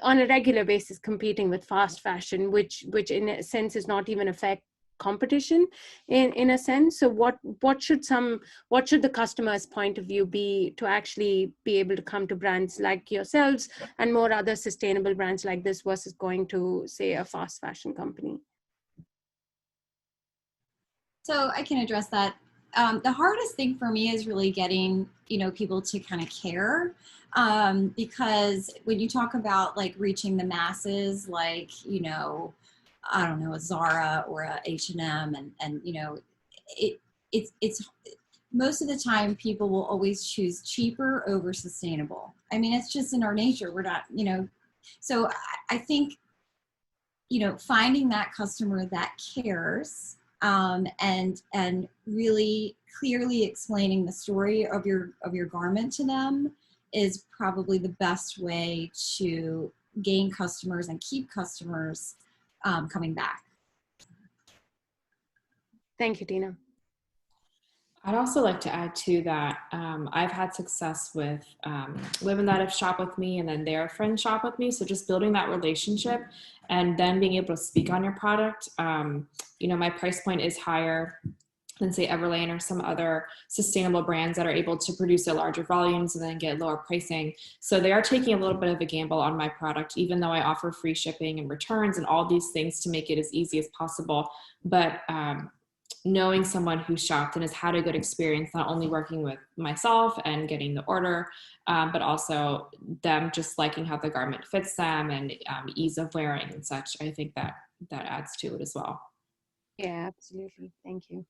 on a regular basis competing with fast fashion, which in a sense is not even affect competition in a sense? So what should the customer's point of view be to actually be able to come to brands like yourselves and more other sustainable brands like this versus going to, say, a fast fashion company? So I can address that. the hardest thing for me is really getting, people to kind of care. Because when you talk about like reaching the masses, like, I don't know, a Zara or a H&M and it's most of the time people will always choose cheaper over sustainable. I mean, it's just in our nature. We're not, so I think, finding that customer that cares, and really clearly explaining the story of your garment to them is probably the best way to gain customers and keep customers coming back. Thank you, Tina. I'd also like to add to that, I've had success with women that have shopped with me and then their friends shop with me. So just building that relationship and then being able to speak on your product. My price point is higher than say Everlane or some other sustainable brands that are able to produce at larger volumes and then get lower pricing. So they are taking a little bit of a gamble on my product, even though I offer free shipping and returns and all these things to make it as easy as possible. But knowing someone who shopped and has had a good experience, not only working with myself and getting the order, but also them just liking how the garment fits them and ease of wearing and such. I think that adds to it as well. Yeah, absolutely. Thank you.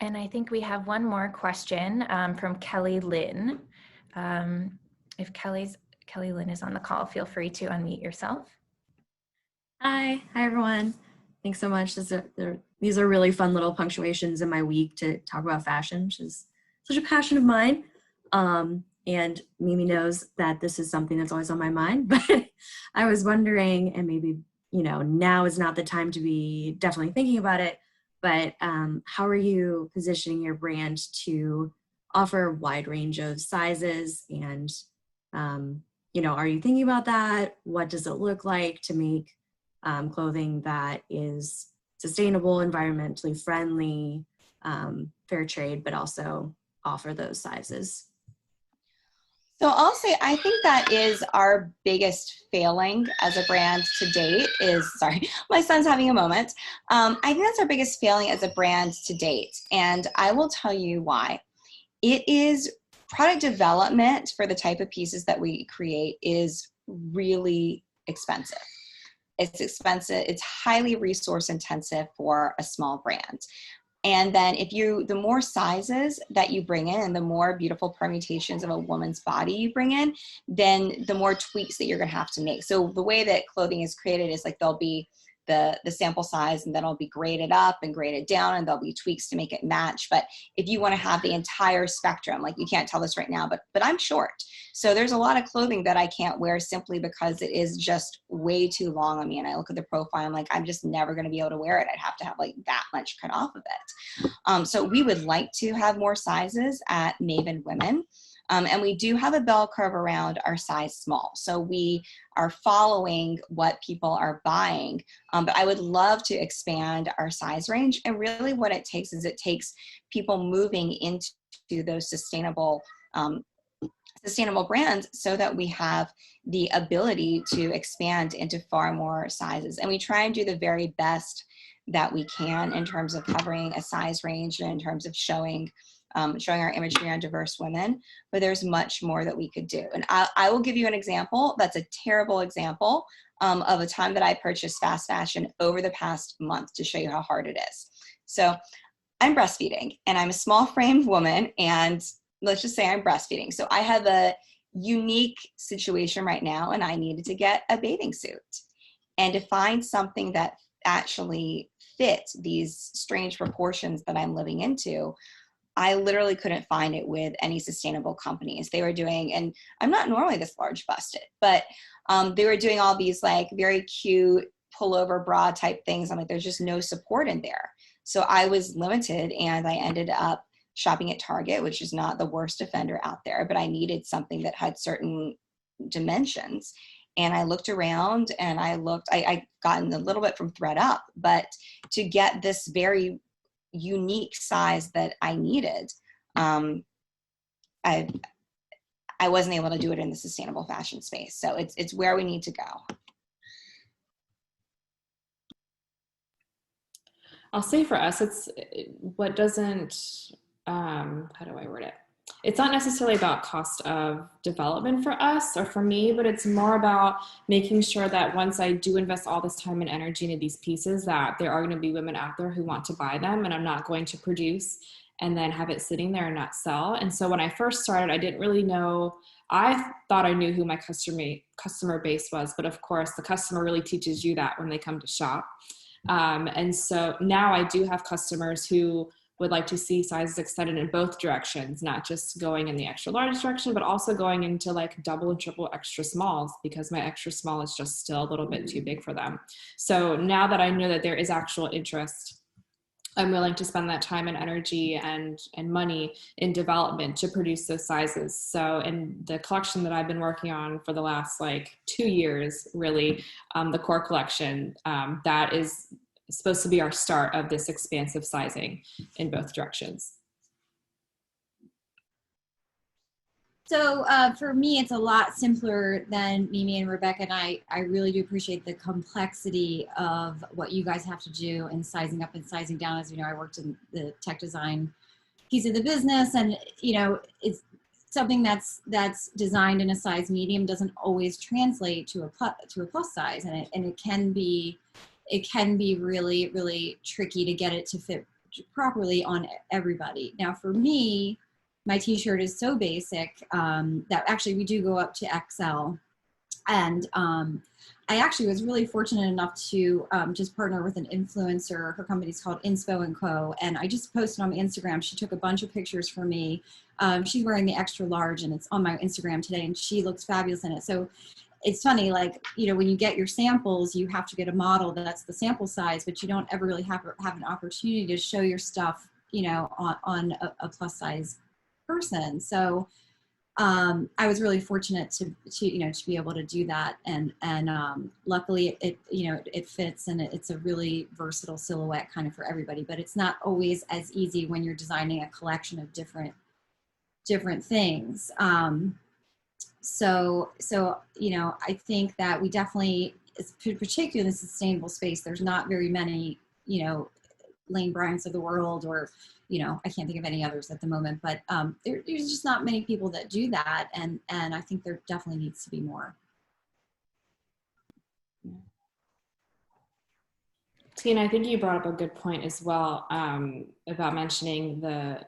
And I think we have one more question from Kelly Lynn. If Kelly Lynn is on the call, feel free to unmute yourself. Hi everyone. Thanks so much. These are really fun little punctuations in my week to talk about fashion, which is such a passion of mine. And Mimi knows that this is something that's always on my mind, but I was wondering, and maybe, now is not the time to be definitely thinking about it, but how are you positioning your brand to offer a wide range of sizes? And, are you thinking about that? What does it look like to make clothing that is sustainable, environmentally friendly, fair trade, but also offer those sizes? So I'll say, I think that is our biggest failing as a brand to date sorry, my son's having a moment. I think that's our biggest failing as a brand to date. And I will tell you why. It is product development for the type of pieces that we create is really expensive. It's expensive. It's highly resource intensive for a small brand. And then the more sizes that you bring in and the more beautiful permutations of a woman's body you bring in, then the more tweaks that you're going to have to make. So the way that clothing is created is like there'll be the sample size and then it'll be graded up and graded down and there'll be tweaks to make it match. But if you want to have the entire spectrum, like you can't tell this right now, but I'm short. So there's a lot of clothing that I can't wear simply because it is just way too long on me. And I look at the profile, I'm like, I'm just never going to be able to wear it. I'd have to have like that much cut off of it. So we would like to have more sizes at Maven Women. And we do have a bell curve around our size small. So we are following what people are buying. But I would love to expand our size range. And really what it takes is it takes people moving into those sustainable brands so that we have the ability to expand into far more sizes. And we try and do the very best that we can in terms of covering a size range and in terms of showing our imagery on diverse women, but there's much more that we could do. And I will give you an example that's a terrible example of a time that I purchased fast fashion over the past month to show you how hard it is. So I'm breastfeeding and I'm a small framed woman, and let's just say I'm breastfeeding. So I have a unique situation right now and I needed to get a bathing suit. And to find something that actually fit these strange proportions that I'm living into, I literally couldn't find it with any sustainable companies. They were doing, and I'm not normally this large busted, but they were doing all these like very cute pullover bra type things. I'm like, there's just no support in there. So I was limited and I ended up shopping at Target, which is not the worst offender out there, but I needed something that had certain dimensions. And I looked around and I gotten a little bit from ThreadUp, but to get this very unique size that I needed, I wasn't able to do it in the sustainable fashion space. So it's where we need to go. I'll say for us, it's what doesn't, how do I word it? It's not necessarily about cost of development for us or for me, but it's more about making sure that once I do invest all this time and energy into these pieces, that there are going to be women out there who want to buy them, and I'm not going to produce and then have it sitting there and not sell. And so when I first started, I didn't really know. I thought I knew who my customer base was, but of course the customer really teaches you that when they come to shop. And so now I do have customers who would like to see sizes extended in both directions, not just going in the extra large direction, but also going into like double and triple extra smalls, because my extra small is just still a little bit too big for them. So now that I know that there is actual interest, I'm willing to spend that time and energy and money in development to produce those sizes. So in the collection that I've been working on for the last like 2 years, really, the core collection, that is supposed to be our start of this expansive sizing in both directions. So for me, it's a lot simpler than Mimi and Rebecca, and I really do appreciate the complexity of what you guys have to do in sizing up and sizing down. As you know, I worked in the tech design piece of the business, and you know, it's something that's designed in a size medium doesn't always translate to a plus size, and it can be really, really tricky to get it to fit properly on everybody. Now for me, my t-shirt is so basic that actually we do go up to XL. And I actually was really fortunate enough to just partner with an influencer. Her company's called Inspo & Co. And I just posted on my Instagram. She took a bunch of pictures for me. She's wearing the extra large, and it's on my Instagram today, and she looks fabulous in it. So it's funny, like, you know, when you get your samples, you have to get a model that's the sample size, but you don't ever really have an opportunity to show your stuff, you know, on a plus size person. So I was really fortunate to you know, to be able to do that, and luckily it you know, it fits, and it's a really versatile silhouette kind of for everybody. But it's not always as easy when you're designing a collection of different things. So you know, I think that we definitely, particularly in the sustainable space, there's not very many, you know, Lane Bryants of the world, or you know, I can't think of any others at the moment, but there's just not many people that do that, and I think there definitely needs to be more. Tina, I think you brought up a good point as well, about mentioning the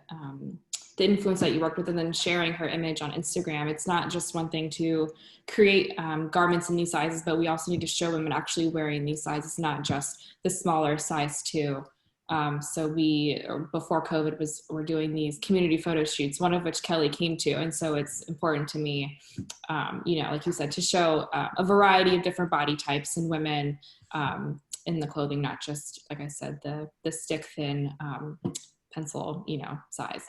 influence that you worked with and then sharing her image on Instagram. It's not just one thing to create garments in these sizes, but we also need to show women actually wearing these sizes, not just the smaller size too. So before COVID, we're doing these community photo shoots, one of which Kelly came to. And so it's important to me, you know, like you said, to show a variety of different body types in women in the clothing, not just, like I said, the stick thin pencil, you know, size.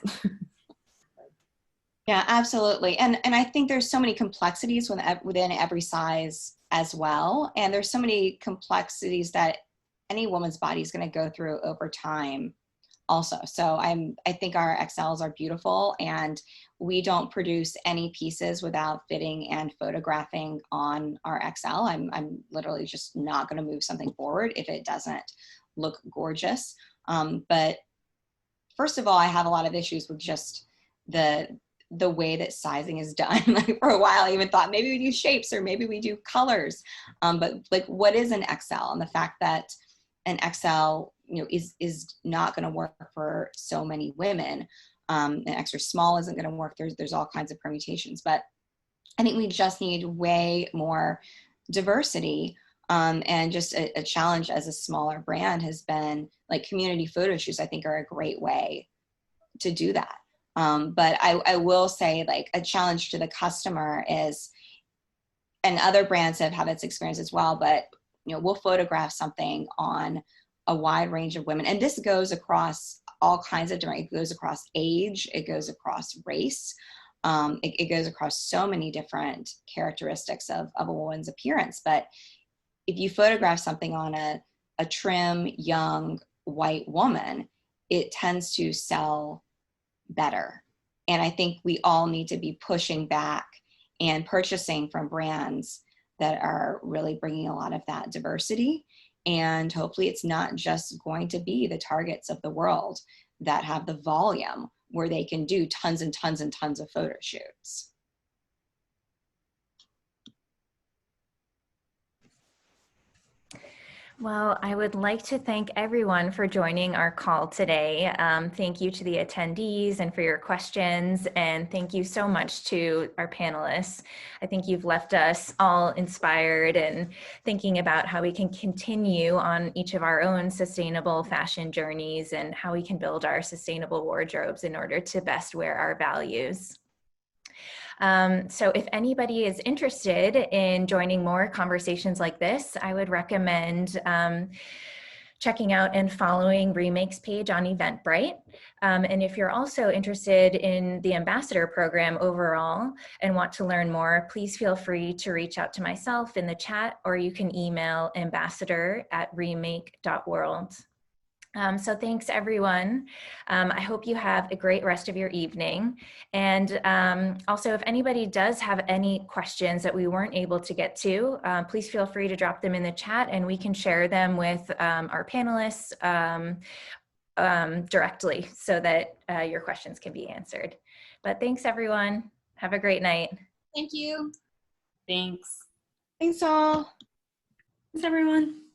Yeah, absolutely. And I think there's so many complexities within every size as well. And there's so many complexities that any woman's body is going to go through over time also. So I think our XLs are beautiful, and we don't produce any pieces without fitting and photographing on our XL. I'm literally just not going to move something forward if it doesn't look gorgeous. But first of all, I have a lot of issues with just the way that sizing is done. Like for a while, I even thought maybe we do shapes or maybe we do colors. But like, what is an XL? And the fact that an XL, you know, is not going to work for so many women. An extra small isn't going to work. There's all kinds of permutations, but I think we just need way more diversity. And just a challenge as a smaller brand has been like community photo shoots, I think, are a great way to do that. But I will say, like, a challenge to the customer is, and other brands have had this experience as well, but you know, we'll photograph something on a wide range of women. And this goes across all kinds of different, it goes across age, it goes across race, it goes across so many different characteristics of a woman's appearance. But if you photograph something on a trim, young, white woman, it tends to sell better. And I think we all need to be pushing back and purchasing from brands that are really bringing a lot of that diversity And hopefully it's not just going to be the Targets of the world that have the volume where they can do tons and tons and tons of photo shoots. Well, I would like to thank everyone for joining our call today. Thank you to the attendees and for your questions, and thank you so much to our panelists. I think you've left us all inspired and thinking about how we can continue on each of our own sustainable fashion journeys and how we can build our sustainable wardrobes in order to best wear our values. So if anybody is interested in joining more conversations like this, I would recommend checking out and following Remake's page on Eventbrite. And if you're also interested in the ambassador program overall and want to learn more, please feel free to reach out to myself in the chat, or you can email ambassador@remake.world. So thanks everyone. I hope you have a great rest of your evening. And also, if anybody does have any questions that we weren't able to get to, please feel free to drop them in the chat and we can share them with our panelists directly so that your questions can be answered. But thanks everyone. Have a great night. Thank you. Thanks. Thanks all. Thanks, everyone.